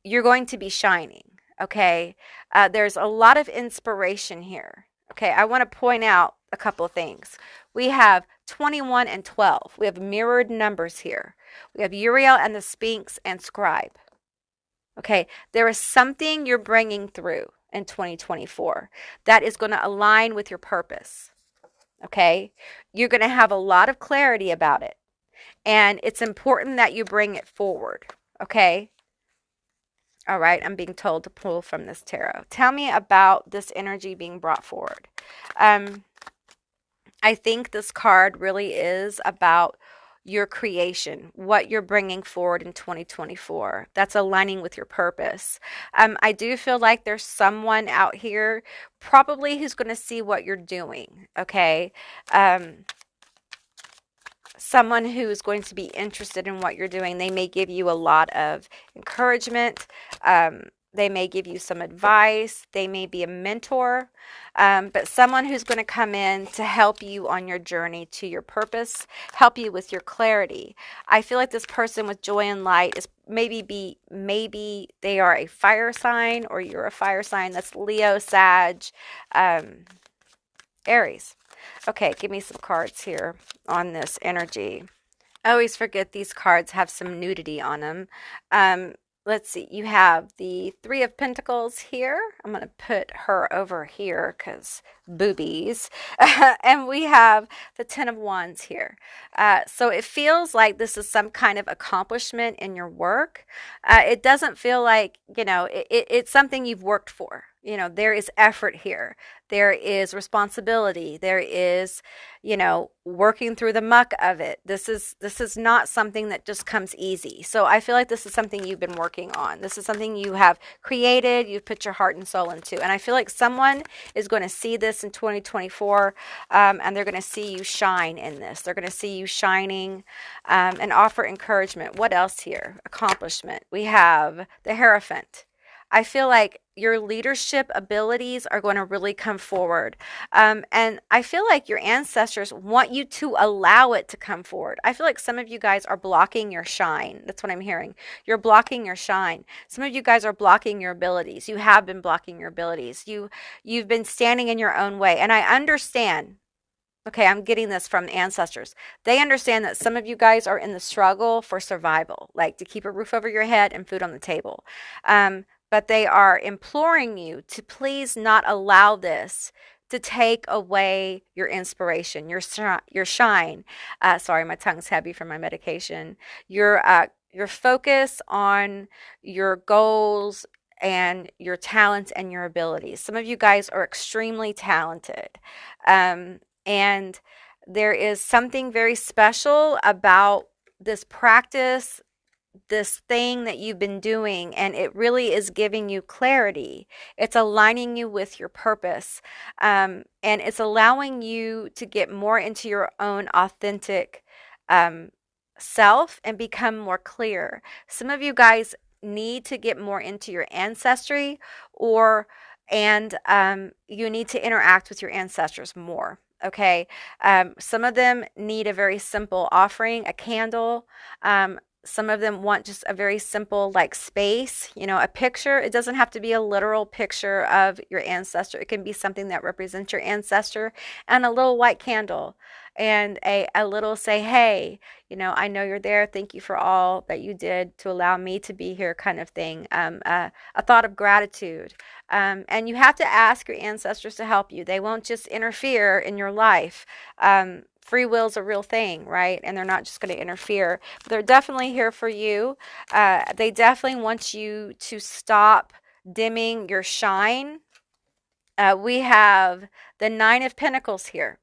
you're going to be shining. Okay, there's a lot of inspiration here. Okay, I want to point out a couple of things. We have 21 and 12. We have mirrored numbers here. We have Uriel and the Sphinx and Scribe. Okay, there is something you're bringing through in 2024 that is going to align with your purpose. Okay, you're going to have a lot of clarity about it, and it's important that you bring it forward. Okay, all right, I'm being told to pull from this tarot. Tell me about this energy being brought forward. I think this card really is about your creation, what you're bringing forward in 2024. That's aligning with your purpose. I do feel like there's someone out here probably who's going to see what you're doing, okay? Someone who is going to be interested in what you're doing. They may give you a lot of encouragement. They may give you some advice. They may be a mentor, but someone who's going to come in to help you on your journey to your purpose, help you with your clarity. I feel like this person with joy and light is maybe they are a fire sign, or you're a fire sign. That's Leo, Sag, Aries. Okay, give me some cards here on this energy. I always forget these cards have some nudity on them. Let's see, you have the Three of Pentacles here. I'm going to put her over here because boobies. And we have the Ten of Wands here. So it feels like this is some kind of accomplishment in your work. It doesn't feel like, it's something you've worked for. There is effort here. There is responsibility. There is, working through the muck of it. This is not something that just comes easy. So I feel like this is something you've been working on. This is something you have created, you've put your heart and soul into. And I feel like someone is going to see this in 2024, and they're going to see you shine in this. They're going to see you shining, and offer encouragement. What else here? Accomplishment. We have the Hierophant. I feel like your leadership abilities are going to really come forward. And I feel like your ancestors want you to allow it to come forward. I feel like some of you guys are blocking your shine. That's what I'm hearing. You're blocking your shine. Some of you guys are blocking your abilities. You have been blocking your abilities. You've been standing in your own way. And I understand. Okay, I'm getting this from ancestors. They understand that some of you guys are in the struggle for survival, like to keep a roof over your head and food on the table. But they are imploring you to please not allow this to take away your inspiration, your shine. Sorry, my tongue's heavy from my medication. Your focus on your goals and your talents and your abilities. Some of you guys are extremely talented. And there is something very special about this practice, this thing that you've been doing, and it really is giving you clarity. It's aligning you with your purpose, and it's allowing you to get more into your own authentic self and become more clear. Some of you guys need to get more into your ancestry, and you need to interact with your ancestors more. Okay, some of them need a very simple offering, a candle. Some of them want just a very simple, like, space, a picture. It doesn't have to be a literal picture of your ancestor. It can be something that represents your ancestor, and a little white candle, and a little say, hey, I know you're there. Thank you for all that you did to allow me to be here, kind of thing. A thought of gratitude. And you have to ask your ancestors to help you. They won't just interfere in your life. Free will is a real thing, right? And they're not just going to interfere. But they're definitely here for you. They definitely want you to stop dimming your shine. We have the Nine of Pentacles here.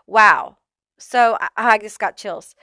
Wow. So I just got chills.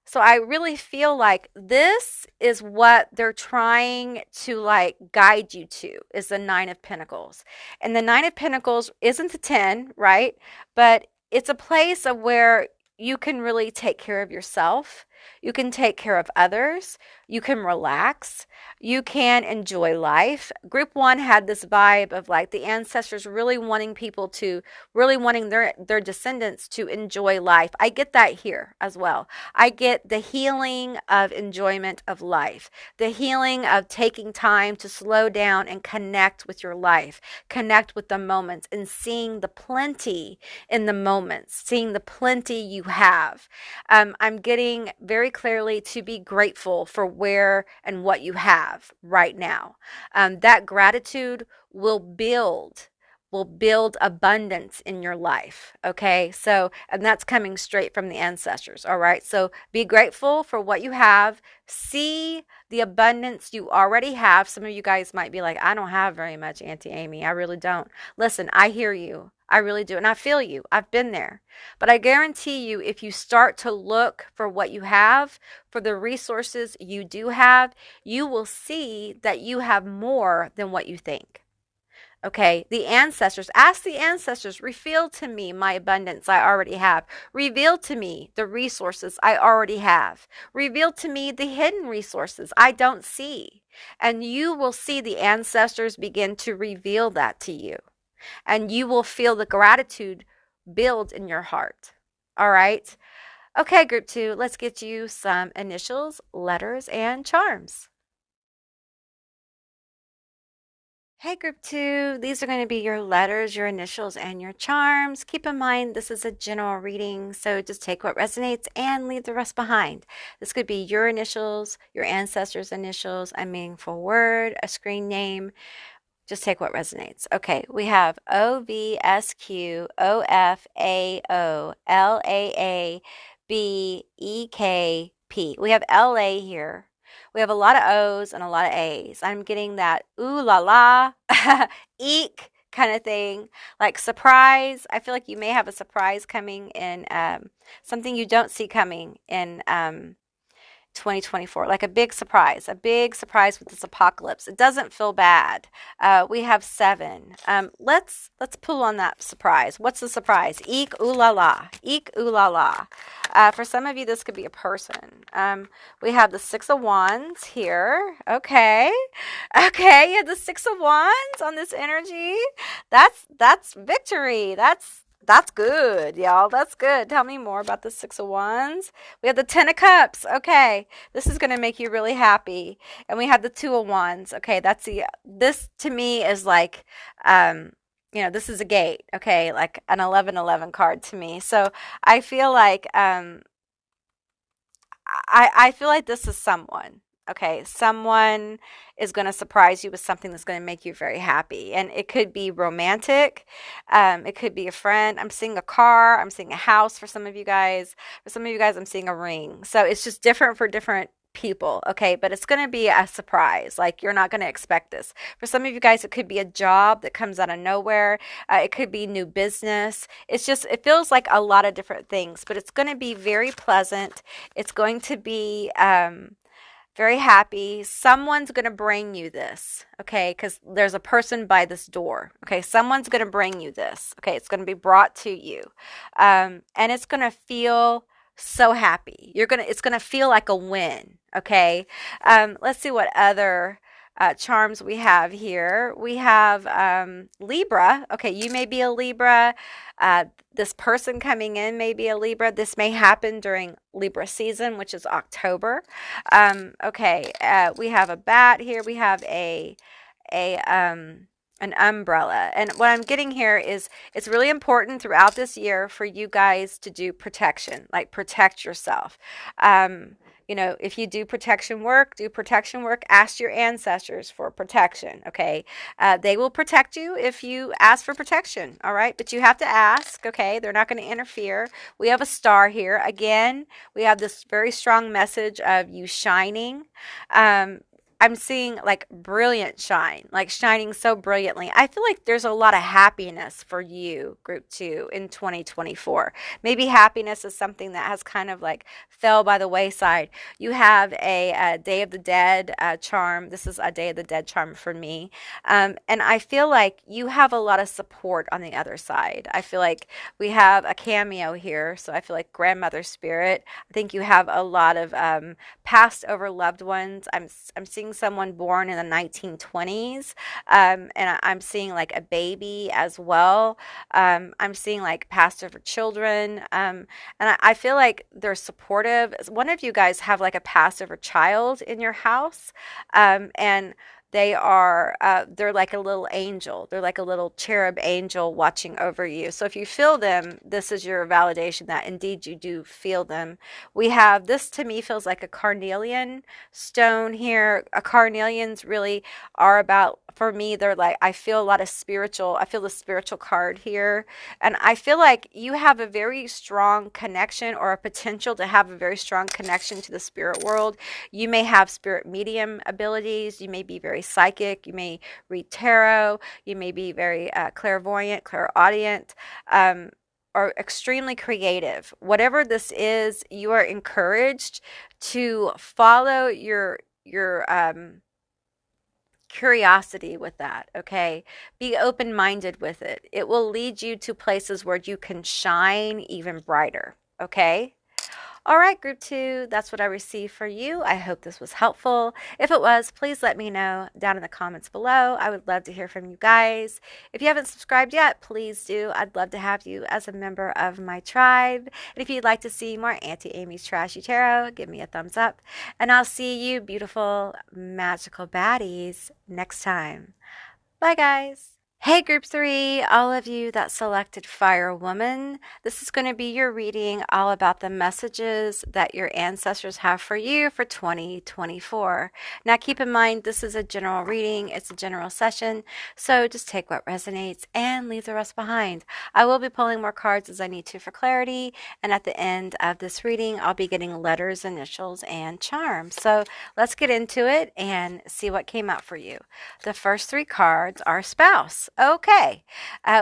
So I really feel like this is what they're trying to, like, guide you to, is the Nine of Pentacles. And the Nine of Pentacles isn't the 10, right? But it's a place of where you can really take care of yourself. You can take care of others. You can relax. You can enjoy life. Group one had this vibe of like the ancestors really wanting people to, really wanting their descendants to enjoy life. I get that here as well. I get the healing of enjoyment of life, the healing of taking time to slow down and connect with your life, connect with the moments, and seeing the plenty in the moments, seeing the plenty you have. I'm getting very clearly to be grateful for where and what you have right now. That gratitude will build abundance in your life. Okay. So, and that's coming straight from the ancestors. All right. So be grateful for what you have. See the abundance you already have. Some of you guys might be like, I don't have very much, Auntie Amy. I really don't. Listen, I hear you. I really do. And I feel you. I've been there. But I guarantee you, if you start to look for what you have, for the resources you do have, you will see that you have more than what you think. Okay, the ancestors, ask the ancestors, reveal to me my abundance I already have. Reveal to me the resources I already have. Reveal to me the hidden resources I don't see. And you will see the ancestors begin to reveal that to you. And you will feel the gratitude build in your heart. All right. Okay, group two, let's get you some initials, letters, and charms. Hey, group two, these are going to be your letters, your initials, and your charms. Keep in mind, this is a general reading, so just take what resonates and leave the rest behind. This could be your initials, your ancestors' initials, a meaningful word, a screen name. Just take what resonates. Okay, we have OVSQOFAOLAABEKP. We have LA here. We have a lot of O's and a lot of A's. I'm getting that ooh la la, eek kind of thing, like surprise. I feel like you may have a surprise coming in, something you don't see coming in 2024, like a big surprise with this apocalypse. It doesn't feel bad. We have 7. Let's pull on that surprise. What's the surprise? Eek ooh la la, eek ooh la la. For some of you, this could be a person. We have the 6 of Wands here. Okay, you have the 6 of Wands on this energy. That's victory. That's good, y'all. That's good. Tell me more about the 6 of Wands. We have the 10 of Cups. Okay. This is going to make you really happy. And we have the 2 of Wands. Okay. This to me is like, this is a gate. Okay. Like an 1111 card to me. So I feel like, I feel like this is someone. Okay, someone is going to surprise you with something that's going to make you very happy. And it could be romantic. It could be a friend. I'm seeing a car. I'm seeing a house for some of you guys. For some of you guys, I'm seeing a ring. So it's just different for different people. Okay, but it's going to be a surprise. Like you're not going to expect this. For some of you guys, it could be a job that comes out of nowhere. It could be new business. It feels like a lot of different things, but it's going to be very pleasant. It's going to be, very happy. Someone's going to bring you this, okay? Because there's a person by this door, okay? Someone's going to bring you this, okay? It's going to be brought to you, and it's going to feel so happy. It's going to feel like a win, okay? Let's see what other charms we have here. We have Libra. Okay, you may be a Libra. This person coming in may be a Libra. This may happen during Libra season, which is October. Okay, we have a bat here. We have an umbrella. And what I'm getting here is it's really important throughout this year for you guys to do protection, like protect yourself. If you do protection work, ask your ancestors for protection, okay? They will protect you if you ask for protection, all right? But you have to ask, okay? They're not going to interfere. We have a star here. Again, we have this very strong message of you shining. I'm seeing like brilliant shine, like shining so brilliantly. I feel like there's a lot of happiness for you, group two, in 2024. Maybe happiness is something that has kind of like fell by the wayside. You have a Day of the Dead charm. This is a Day of the Dead charm for me. And I feel like you have a lot of support on the other side. I feel like we have a cameo here. So I feel like grandmother spirit. I think you have a lot of passed over loved ones. I'm seeing someone born in the 1920s, and I'm seeing like a baby as well. I'm seeing like passed over children, and I feel like they're supportive. One of you guys have like a passed over child in your house, and they're like a little angel. They're like a little cherub angel watching over you. So if you feel them, this is your validation that indeed you do feel them. We have this, to me feels like a carnelian stone here. A carnelians really are about, for me, they're like, I feel a lot of I feel the spiritual card here. And I feel like you have a very strong connection, or a potential to have a very strong connection to the spirit world. You may have spirit medium abilities. You may be very psychic. You may read tarot. You may be very clairvoyant, clairaudient, or extremely creative. Whatever this is, you are encouraged to follow your curiosity with that. Okay, be open-minded with it. It will lead you to places where you can shine even brighter. Okay. All right, group two, that's what I received for you. I hope this was helpful. If it was, please let me know down in the comments below. I would love to hear from you guys. If you haven't subscribed yet, please do. I'd love to have you as a member of my tribe. And if you'd like to see more Auntie Amy's Trashy Tarot, give me a thumbs up. And I'll see you, beautiful, magical baddies, next time. Bye, guys. Hey, group three, all of you that selected Fire Woman. This is going to be your reading all about the messages that your ancestors have for you for 2024. Now, keep in mind, this is a general reading. It's a general session. So just take what resonates and leave the rest behind. I will be pulling more cards as I need to for clarity. And at the end of this reading, I'll be getting letters, initials, and charms. So let's get into it and see what came out for you. The first three cards are spouse. Okay,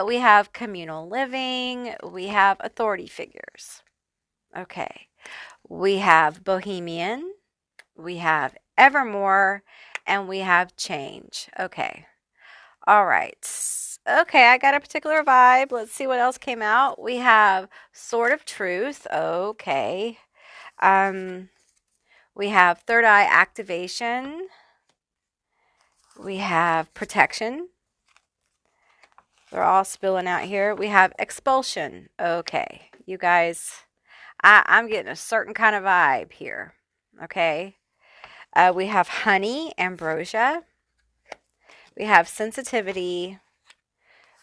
we have communal living, we have authority figures. Okay, we have bohemian, we have evermore, and we have change. Okay, all right. Okay, I got a particular vibe. Let's see what else came out. We have sword of truth. Okay. We have third eye activation. We have protection. They're all spilling out here. We have expulsion. Okay, you guys, I'm getting a certain kind of vibe here. Okay. We have honey, ambrosia. We have sensitivity.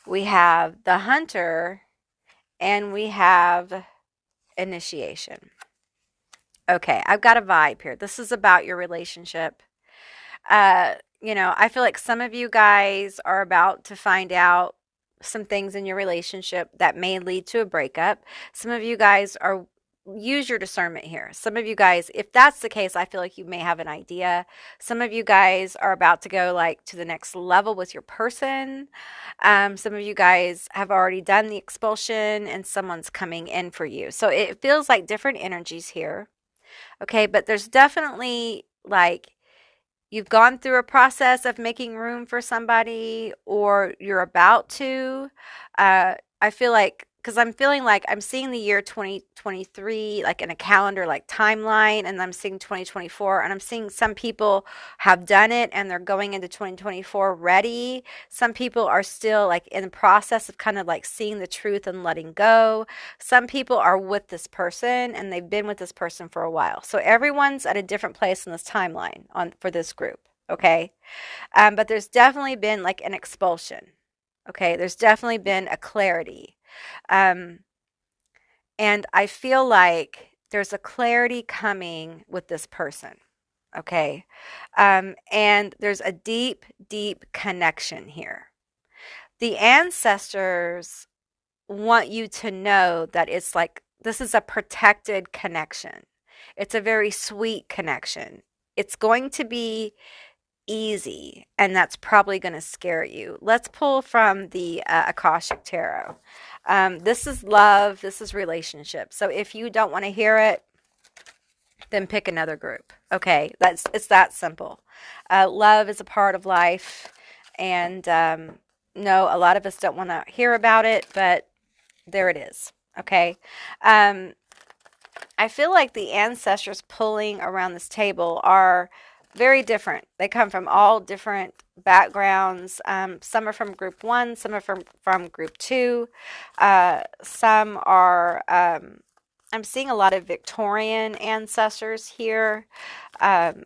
We have the hunter. And we have initiation. Okay, I've got a vibe here. This is about your relationship. I feel like some of you guys are about to find out some things in your relationship that may lead to a breakup. Some of you guys use your discernment here. Some of you guys, if that's the case, I feel like you may have an idea. Some of you guys are about to go like to the next level with your person. Some of you guys have already done the expulsion and someone's coming in for you. So it feels like different energies here. Okay, but there's definitely like you've gone through a process of making room for somebody, or you're about to. I feel like, because I'm feeling like I'm seeing the year 2023 like in a calendar, like timeline, and I'm seeing 2024, and I'm seeing some people have done it and they're going into 2024 ready. Some people are still like in the process of kind of like seeing the truth and letting go. Some people are with this person and they've been with this person for a while. So everyone's at a different place in this timeline for this group. Okay. But there's definitely been like an expulsion. Okay. There's definitely been a clarity. And I feel like there's a clarity coming with this person. Okay. And there's a deep, deep connection here. The ancestors want you to know that it's like, this is a protected connection. It's a very sweet connection. It's going to be easy, and that's probably going to scare you. Let's pull from the Akashic Tarot. This is love, this is relationship. So if you don't want to hear it, then pick another group. Okay, it's that simple. Love is a part of life, and no, a lot of us don't want to hear about it, but there it is. Okay. I feel like the ancestors pulling around this table are very different. They come from all different backgrounds. Some are from group one, some are from group two. Some are, I'm seeing a lot of Victorian ancestors here. Um,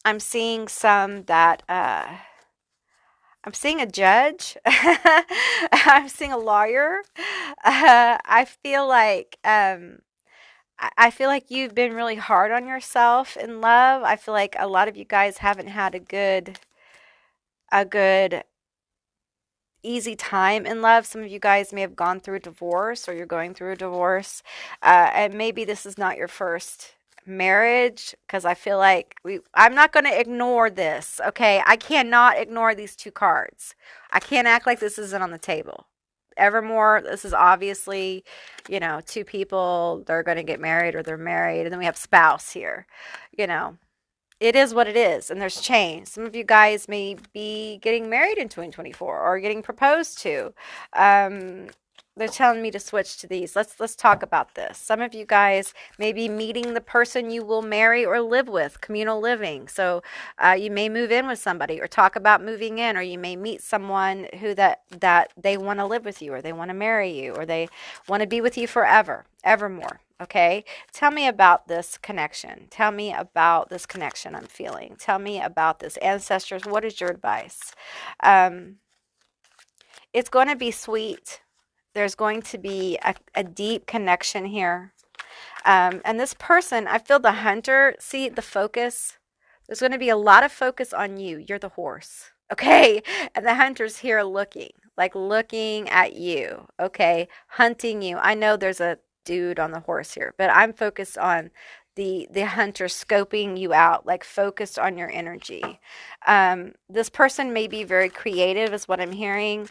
I'm seeing some that, I'm seeing a judge. I'm seeing a lawyer. I feel like, I feel like you've been really hard on yourself in love. I feel like a lot of you guys haven't had a good easy time in love. Some of you guys may have gone through a divorce or you're going through a divorce. And maybe this is not your first marriage, because I feel like I'm not going to ignore this. Okay. I cannot ignore these two cards. I can't act like this isn't on the table. Evermore, this is obviously, two people, they're going to get married or they're married. And then we have spouse here. You know, it is what it is, and there's change. Some of you guys may be getting married in 2024 or getting proposed to. Um, they're telling me to switch to these. Let's talk about this. Some of you guys may be meeting the person you will marry or live with, communal living. So you may move in with somebody or talk about moving in, or you may meet someone who that they want to live with you, or they want to marry you, or they want to be with you forever, evermore. Okay, tell me about this connection. Tell me about this connection I'm feeling. Tell me about this. Ancestors, what is your advice? Um, it's going to be sweet. There's going to be a deep connection here. And this person, I feel the hunter, see the focus. There's going to be a lot of focus on you. You're the horse. Okay. And the hunter's here looking at you. Okay. Hunting you. I know there's a dude on the horse here, but I'm focused on the hunter scoping you out, like focused on your energy. This person may be very creative, is what I'm hearing.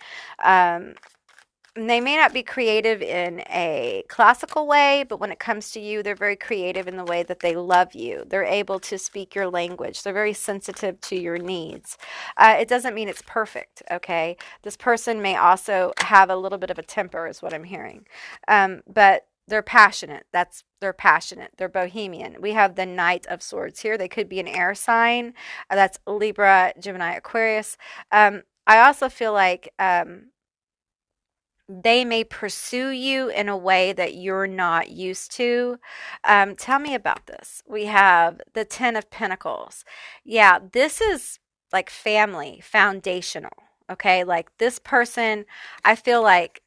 They may not be creative in a classical way, but when it comes to you, they're very creative in the way that they love you. They're able to speak your language. They're very sensitive to your needs. It doesn't mean it's perfect, okay? This person may also have a little bit of a temper, is what I'm hearing. But they're passionate. They're passionate. They're bohemian. We have the Knight of Swords here. They could be an air sign. That's Libra, Gemini, Aquarius. I also feel like they may pursue you in a way that you're not used to. Tell me about this. We have the Ten of Pentacles. Yeah, this is like family, foundational. Okay, like this person, I feel like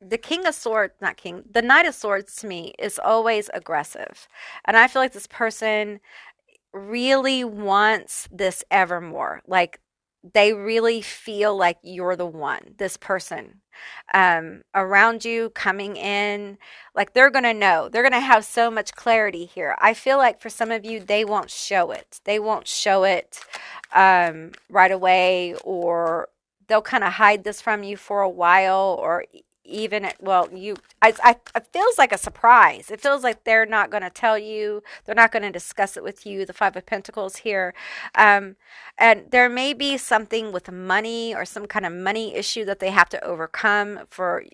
the King of Swords, not King, the Knight of Swords to me is always aggressive. And I feel like this person really wants this evermore. Like they really feel like you're the one, this person around you coming in. Like they're going to know, they're going to have so much clarity here. I feel like for some of you, they won't show it. They won't show it right away, or they'll kind of hide this from you for a while, or even well you it feels like a surprise. It feels like they're not going to tell you, they're not going to discuss it with you. The Five of Pentacles here, and there may be something with money or some kind of money issue that they have to overcome for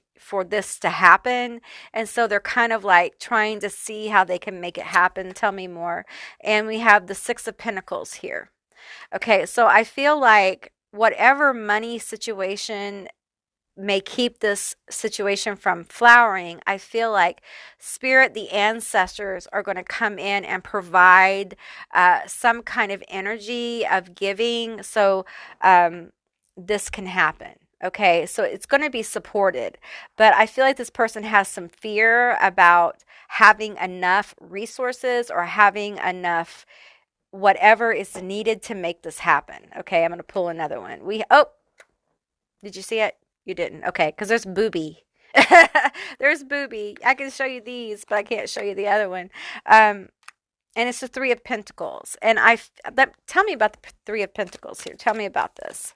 this to happen, and so they're kind of like trying to see how they can make it happen. Tell me more. And we have the Six of Pentacles here. Okay, so I feel like whatever money situation may keep this situation from flowering, I feel like spirit, the ancestors, are going to come in and provide some kind of energy of giving, so this can happen. Okay, so it's going to be supported, but I feel like this person has some fear about having enough resources or having enough whatever is needed to make this happen. Okay, I'm going to pull another one. Did you see it? You didn't. Okay, because there's booby. There's booby. I can show you these, but I can't show you the other one. And it's the Three of Pentacles. And tell me about the Three of Pentacles here. Tell me about this.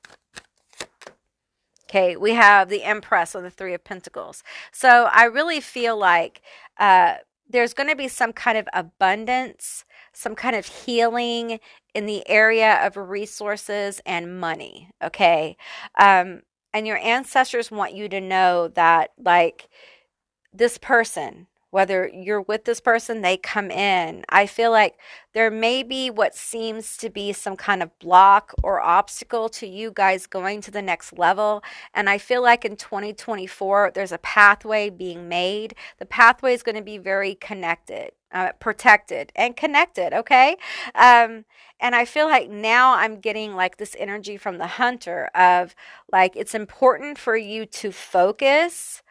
Okay, we have the Empress on the Three of Pentacles. So I really feel like there's going to be some kind of abundance, some kind of healing in the area of resources and money. Okay. And your ancestors want you to know that, like, this person, whether you're with this person, they come in. I feel like there may be what seems to be some kind of block or obstacle to you guys going to the next level. And I feel like in 2024, there's a pathway being made. The pathway is going to be very connected, protected, and connected. Okay. And I feel like now I'm getting like this energy from the hunter of, like, it's important for you to focus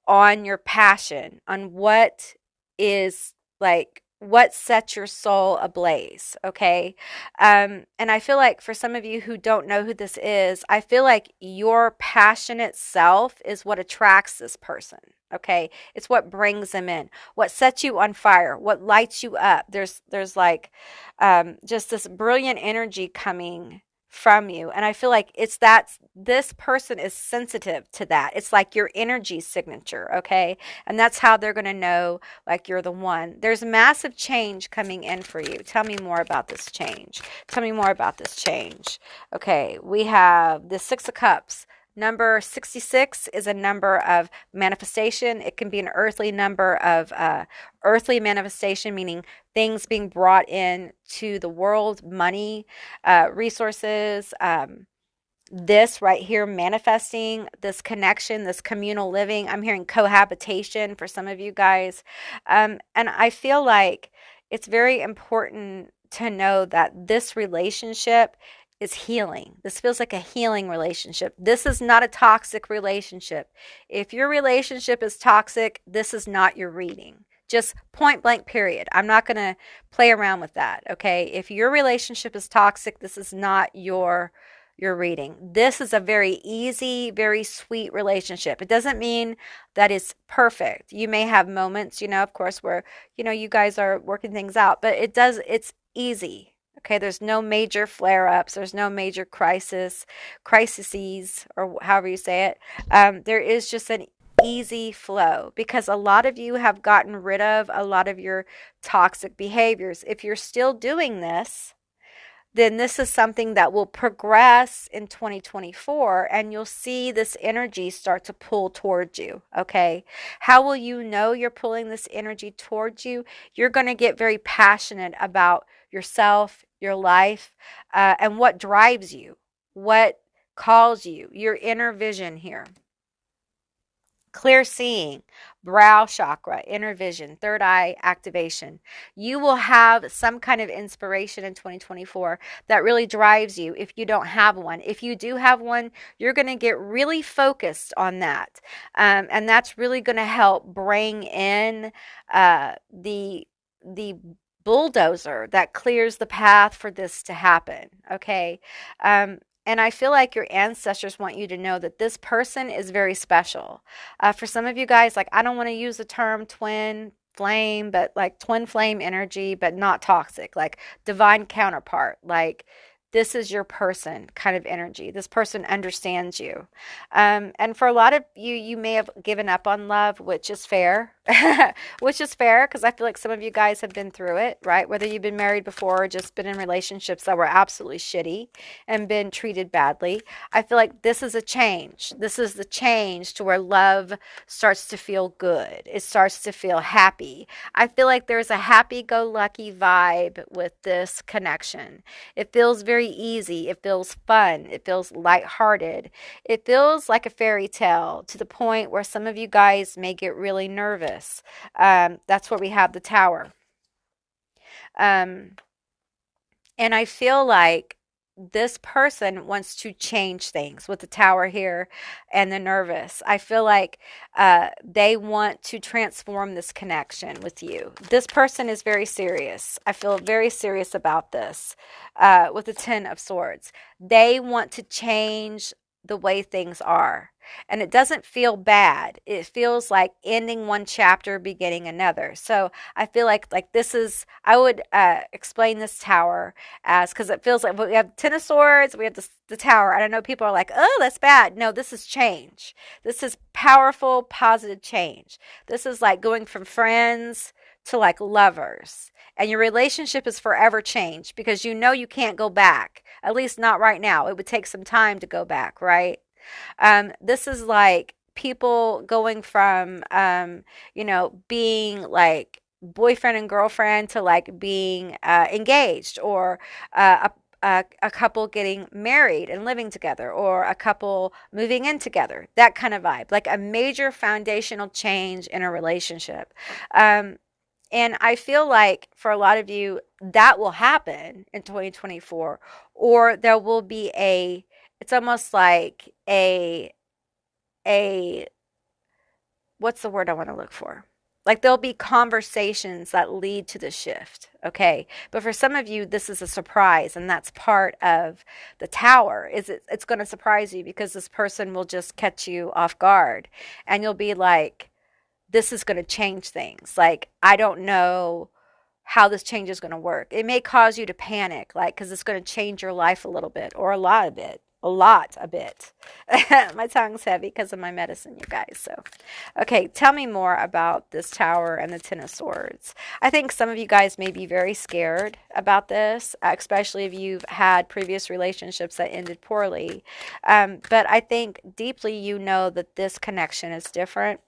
on your passion, on what is, like, what sets your soul ablaze. Okay. And I feel like for some of you who don't know who this is, I feel like your passionate self is what attracts this person. Okay. It's what brings them in, what sets you on fire, what lights you up. There's like, just this brilliant energy coming from you. And I feel like it's that this person is sensitive to that. It's like your energy signature. Okay. And that's how they're going to know, like, you're the one. There's massive change coming in for you. Tell me more about this change. Tell me more about this change. Okay. We have the Six of Cups. Number 66 is a number of manifestation. It can be an earthly number of earthly manifestation, meaning things being brought in to the world, money, resources. This right here, manifesting this connection, this communal living. I'm hearing cohabitation for some of you guys. And I feel like it's very important to know that this relationship is healing. This feels like a healing relationship. This is not a toxic relationship. If your relationship is toxic, this is not your reading. Just point blank, period. I'm not going to play around with that. Okay. If your relationship is toxic, this is not your reading. This is a very easy, very sweet relationship. It doesn't mean that it's perfect. You may have moments, of course, where, you guys are working things out, but it's easy. Okay, there's no major flare-ups. There's no major crises, or however you say it. There is just an easy flow because a lot of you have gotten rid of a lot of your toxic behaviors. If you're still doing this, then this is something that will progress in 2024 and you'll see this energy start to pull towards you. Okay. How will you know you're pulling this energy towards you? You're going to get very passionate about yourself, your life, and what drives you, what calls you, your inner vision here. Clear seeing, brow chakra, inner vision, third eye activation. You will have some kind of inspiration in 2024 that really drives you if you don't have one. If you do have one, you're going to get really focused on that. And that's really going to help bring in the bulldozer that clears the path for this to happen. Okay. And I feel like your ancestors want you to know that this person is very special. For some of you guys, like, I don't want to use the term twin flame, but like twin flame energy, but not toxic, like divine counterpart, like this is your person kind of energy. This person understands you. And for a lot of you, you may have given up on love, which is fair, which is fair because I feel like some of you guys have been through it, right? Whether you've been married before or just been in relationships that were absolutely shitty and been treated badly. I feel like this is a change. This is the change to where love starts to feel good. It starts to feel happy. I feel like there's a happy-go-lucky vibe with this connection. It feels very easy. It feels fun. It feels lighthearted. It feels like a fairy tale to the point where some of you guys may get really nervous. That's where we have the Tower. And I feel like this person wants to change things with the Tower here and the nervous. I feel like they want to transform this connection with you. This person is very serious. I feel very serious about this with the Ten of Swords. They want to change the way things are. And it doesn't feel bad. It feels like ending one chapter, beginning another. So I feel like this is, I would explain this tower as, because it feels like we have Ten of Swords, we have the tower. And I know people are like, oh, that's bad. No, this is change. This is powerful, positive change. This is like going from friends to like lovers. And your relationship is forever changed because you know you can't go back, at least not right now. It would take some time to go back, right? This is like people going from, being like boyfriend and girlfriend to like being engaged, or a couple getting married and living together, or a couple moving in together, that kind of vibe, like a major foundational change in a relationship. Um, and I feel like for a lot of you, that will happen in 2024, or there will be it's almost like a, what's the word I want to look for? Like there'll be conversations that lead to the shift. Okay. But for some of you, this is a surprise. And that's part of the tower is it's going to surprise you because this person will just catch you off guard and you'll be like, this is going to change things. Like, I don't know how this change is going to work. It may cause you to panic, like, because it's going to change your life a little bit or a lot a bit. A lot a bit. My tongue's heavy because of my medicine, you guys. So, okay, tell me more about this tower and the Ten of Swords. I think some of you guys may be very scared about this, especially if you've had previous relationships that ended poorly. But I think deeply you know that this connection is different.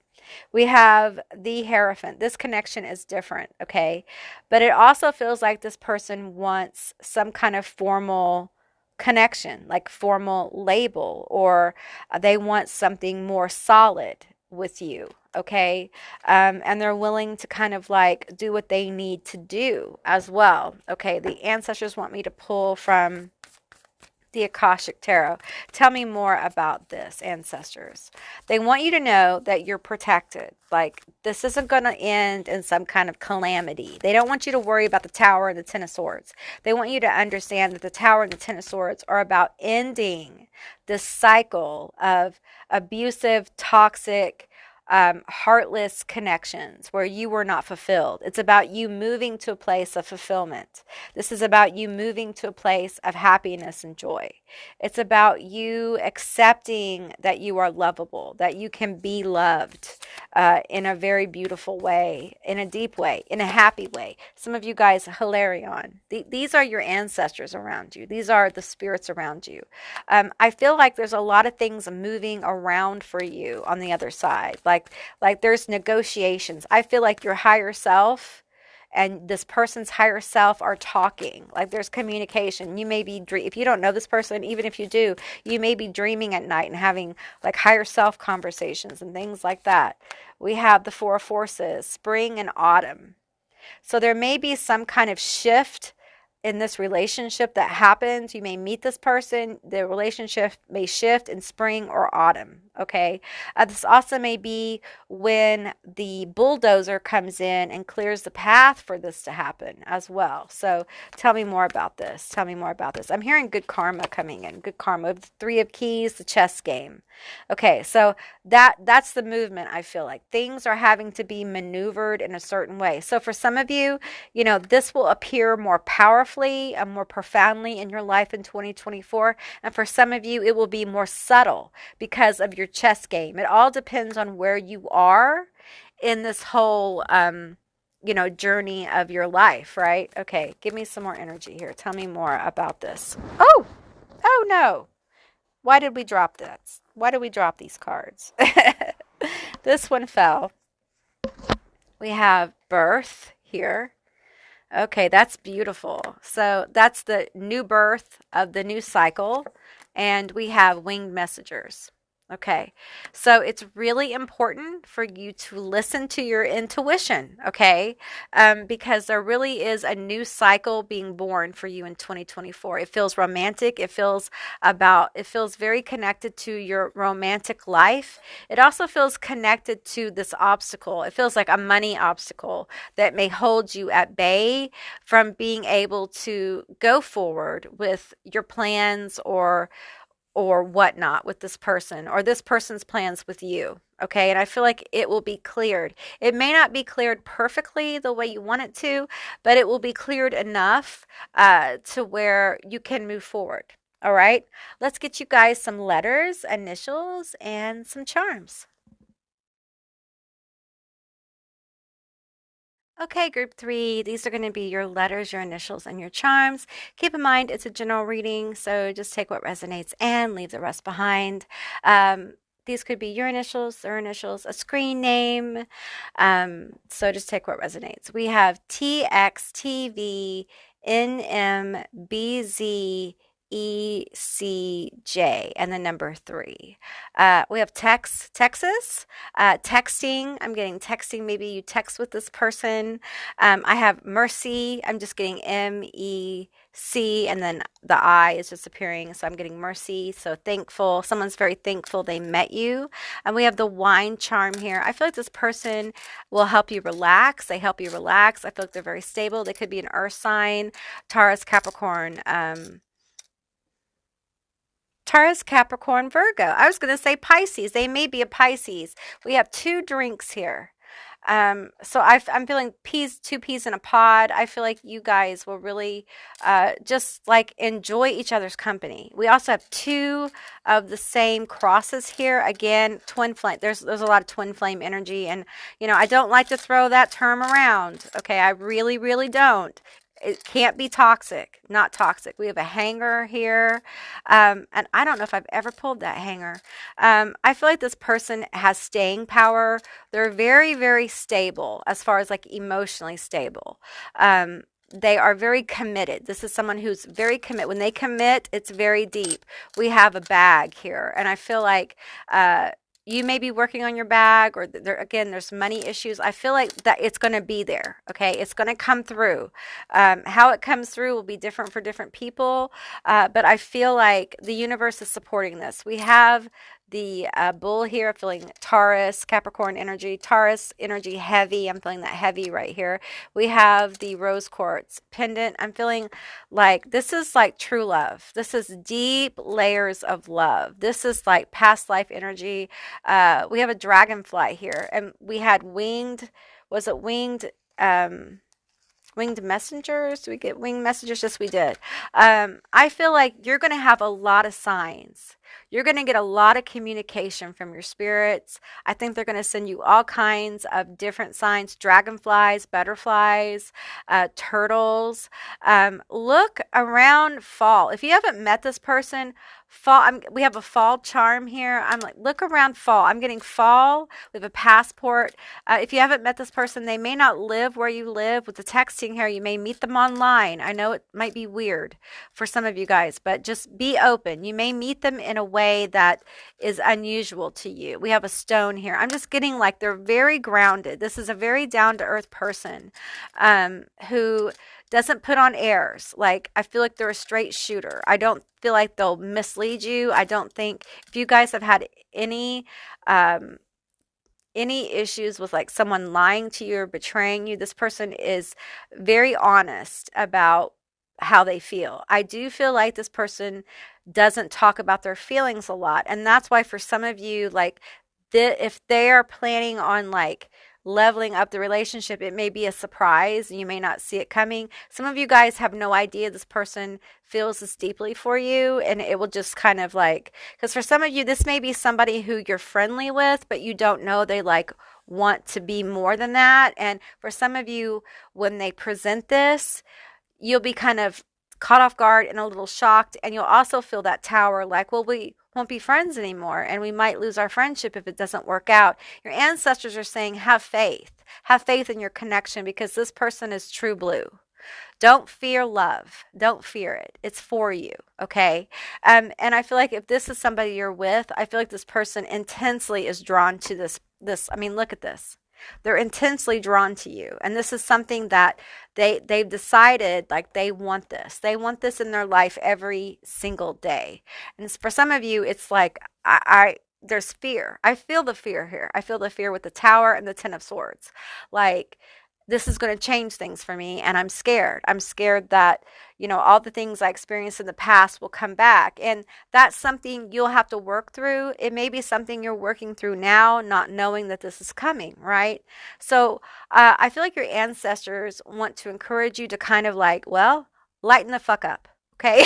We have the Hierophant. This connection is different, okay? But it also feels like this person wants some kind of formal connection, like formal label, or they want something more solid with you, okay? And they're willing to kind of like do what they need to do as well, okay? The ancestors want me to pull from the Akashic Tarot. Tell me more about this, ancestors. They want you to know that you're protected. Like, this isn't going to end in some kind of calamity. They don't want you to worry about the Tower and the Ten of Swords. They want you to understand that the Tower and the Ten of Swords are about ending this cycle of abusive, toxic, heartless connections where you were not fulfilled. It's about you moving to a place of fulfillment. This is about you moving to a place of happiness and joy. It's about you accepting that you are lovable, that you can be loved in a very beautiful way, in a deep way, in a happy way. Some of you guys, Hilarion, these are your ancestors around you. These are the spirits around you. I feel like there's a lot of things moving around for you on the other side. Like there's negotiations. I feel like your higher self and this person's higher self are talking. Like there's communication. You may be, if you don't know this person, even if you do, you may be dreaming at night and having like higher self conversations and things like that. We have the Four of Forces, spring and autumn. So there may be some kind of shift in this relationship that happens. You may meet this person, the relationship may shift in spring or autumn, okay? This also may be when the bulldozer comes in and clears the path for this to happen as well. So tell me more about this. Tell me more about this. I'm hearing good karma coming in. Good karma. The Three of Keys, the chess game. Okay, so that's the movement. I feel like things are having to be maneuvered in a certain way. So for some of you, this will appear more powerfully and more profoundly in your life in 2024. And for some of you, it will be more subtle because of your chess game. It all depends on where you are in this whole, journey of your life, right? Okay, give me some more energy here. Tell me more about this. Oh no. Why did we drop this? Why did we drop these cards? This one fell. We have birth here. Okay, that's beautiful. So that's the new birth of the new cycle. And we have winged messengers. Okay, so it's really important for you to listen to your intuition, okay? Because there really is a new cycle being born for you in 2024. It feels romantic. It feels very connected to your romantic life. It also feels connected to this obstacle. It feels like a money obstacle that may hold you at bay from being able to go forward with your plans or or whatnot with this person or this person's plans with you. Okay. And I feel like it will be cleared. It may not be cleared perfectly the way you want it to, but it will be cleared enough to where you can move forward. All right. Let's get you guys some letters, initials, and some charms. Okay, group three, these are going to be your letters, your initials, and your charms. Keep in mind it's a general reading, so just take what resonates and leave the rest behind. These could be your initials, their initials, a screen name. So just take what resonates. We have TXTVNMBZECJ and the number 3. We have Texas, texting. I'm getting texting. Maybe you text with this person. I have mercy. I'm just getting MEC, and then the I is just appearing. So I'm getting mercy. So thankful. Someone's very thankful they met you. And we have the wine charm here. I feel like this person will help you relax. They help you relax. I feel like they're very stable. They could be an earth sign, Taurus, Capricorn, Taurus, Capricorn, Virgo. I was going to say Pisces. They may be a Pisces. We have 2 drinks here. So I'm feeling peas, 2 peas in a pod. I feel like you guys will really just like enjoy each other's company. We also have 2 of the same crosses here. Again, twin flame. There's a lot of twin flame energy, and I don't like to throw that term around. Okay, I really, really don't. It can't be toxic, not toxic. We have a hanger here. And I don't know if I've ever pulled that hanger. I feel like this person has staying power. They're very, very stable as far as like emotionally stable. They are very committed. This is someone who's very committed. When they commit, it's very deep. We have a bag here, and I feel like you may be working on your bag, or there's money issues. I feel like that it's going to be there. Okay, it's going to come through. How it comes through will be different for different people, but I feel like the universe is supporting this. We have the bull here, feeling Taurus, Capricorn energy, Taurus energy heavy. I'm feeling that heavy right here. We have the rose quartz pendant. I'm feeling like this is like true love. This is deep layers of love. This is like past life energy. We have a dragonfly here, and we had winged, was it winged? Winged messengers? Do we get winged messengers? Yes, we did. I feel like you're going to have a lot of signs. You're going to get a lot of communication from your spirits. I think they're going to send you all kinds of different signs, dragonflies, butterflies, turtles. Look around fall. If you haven't met this person, fall. We have a fall charm here. I'm like, look around fall. I'm getting fall. We have a passport. If you haven't met this person, they may not live where you live. With the texting here, you may meet them online. I know it might be weird for some of you guys, but just be open. You may meet them in a way that is unusual to you. We have a stone here. I'm just getting like they're very grounded. This is a very down-to-earth person who doesn't put on airs. Like, I feel like they're a straight shooter. I don't feel like they'll mislead you. I don't think, if you guys have had any issues with like someone lying to you or betraying you, this person is very honest about how they feel. I do feel like this person doesn't talk about their feelings a lot. And that's why for some of you, like, if they are planning on like leveling up the relationship, it may be a surprise. You may not see it coming. Some of you guys have no idea this person feels this deeply for you, and it will just kind of like, because for some of you, this may be somebody who you're friendly with, but you don't know they like want to be more than that. And for some of you, when they present this, you'll be kind of caught off guard and a little shocked, and you'll also feel that tower like, well, we won't be friends anymore, and we might lose our friendship if it doesn't work out. Your ancestors are saying, have faith in your connection, because this person is true blue. Don't fear love. Don't fear it. It's for you. Okay. And I feel like if this is somebody you're with, I feel like this person intensely is drawn to this. I mean, look at this. They're intensely drawn to you. And this is something that they've decided, like, they want this. They want this in their life every single day. And for some of you, it's like, there's fear. I feel the fear here. I feel the fear with the Tower and the Ten of Swords. Like, this is going to change things for me, and I'm scared. I'm scared that, all the things I experienced in the past will come back. And that's something you'll have to work through. It may be something you're working through now, not knowing that this is coming, right? So I feel like your ancestors want to encourage you to kind of like, well, lighten the fuck up. Okay.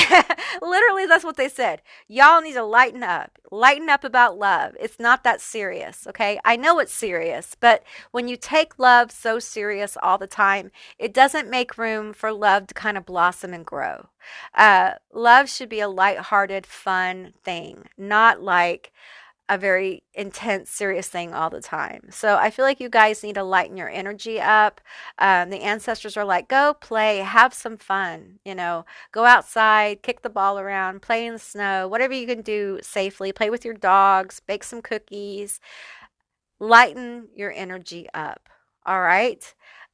Literally, that's what they said. Y'all need to lighten up. Lighten up about love. It's not that serious. Okay. I know it's serious, but when you take love so serious all the time, it doesn't make room for love to kind of blossom and grow. Love should be a lighthearted, fun thing, not like a very intense, serious thing all the time. So I feel like you guys need to lighten your energy up. The ancestors are like, go play, have some fun, go outside, kick the ball around, play in the snow, whatever you can do safely, play with your dogs, bake some cookies, lighten your energy up. All right.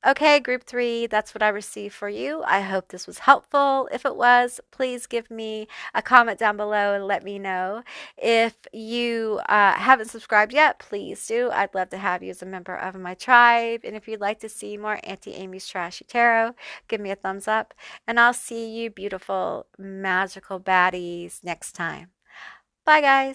Okay, group three, that's what I received for you. I hope this was helpful. If it was, please give me a comment down below and let me know. If you haven't subscribed yet, please do. I'd love to have you as a member of my tribe. And if you'd like to see more Auntie Amy's Trashy Tarot, give me a thumbs up. And I'll see you beautiful, magical baddies next time. Bye, guys.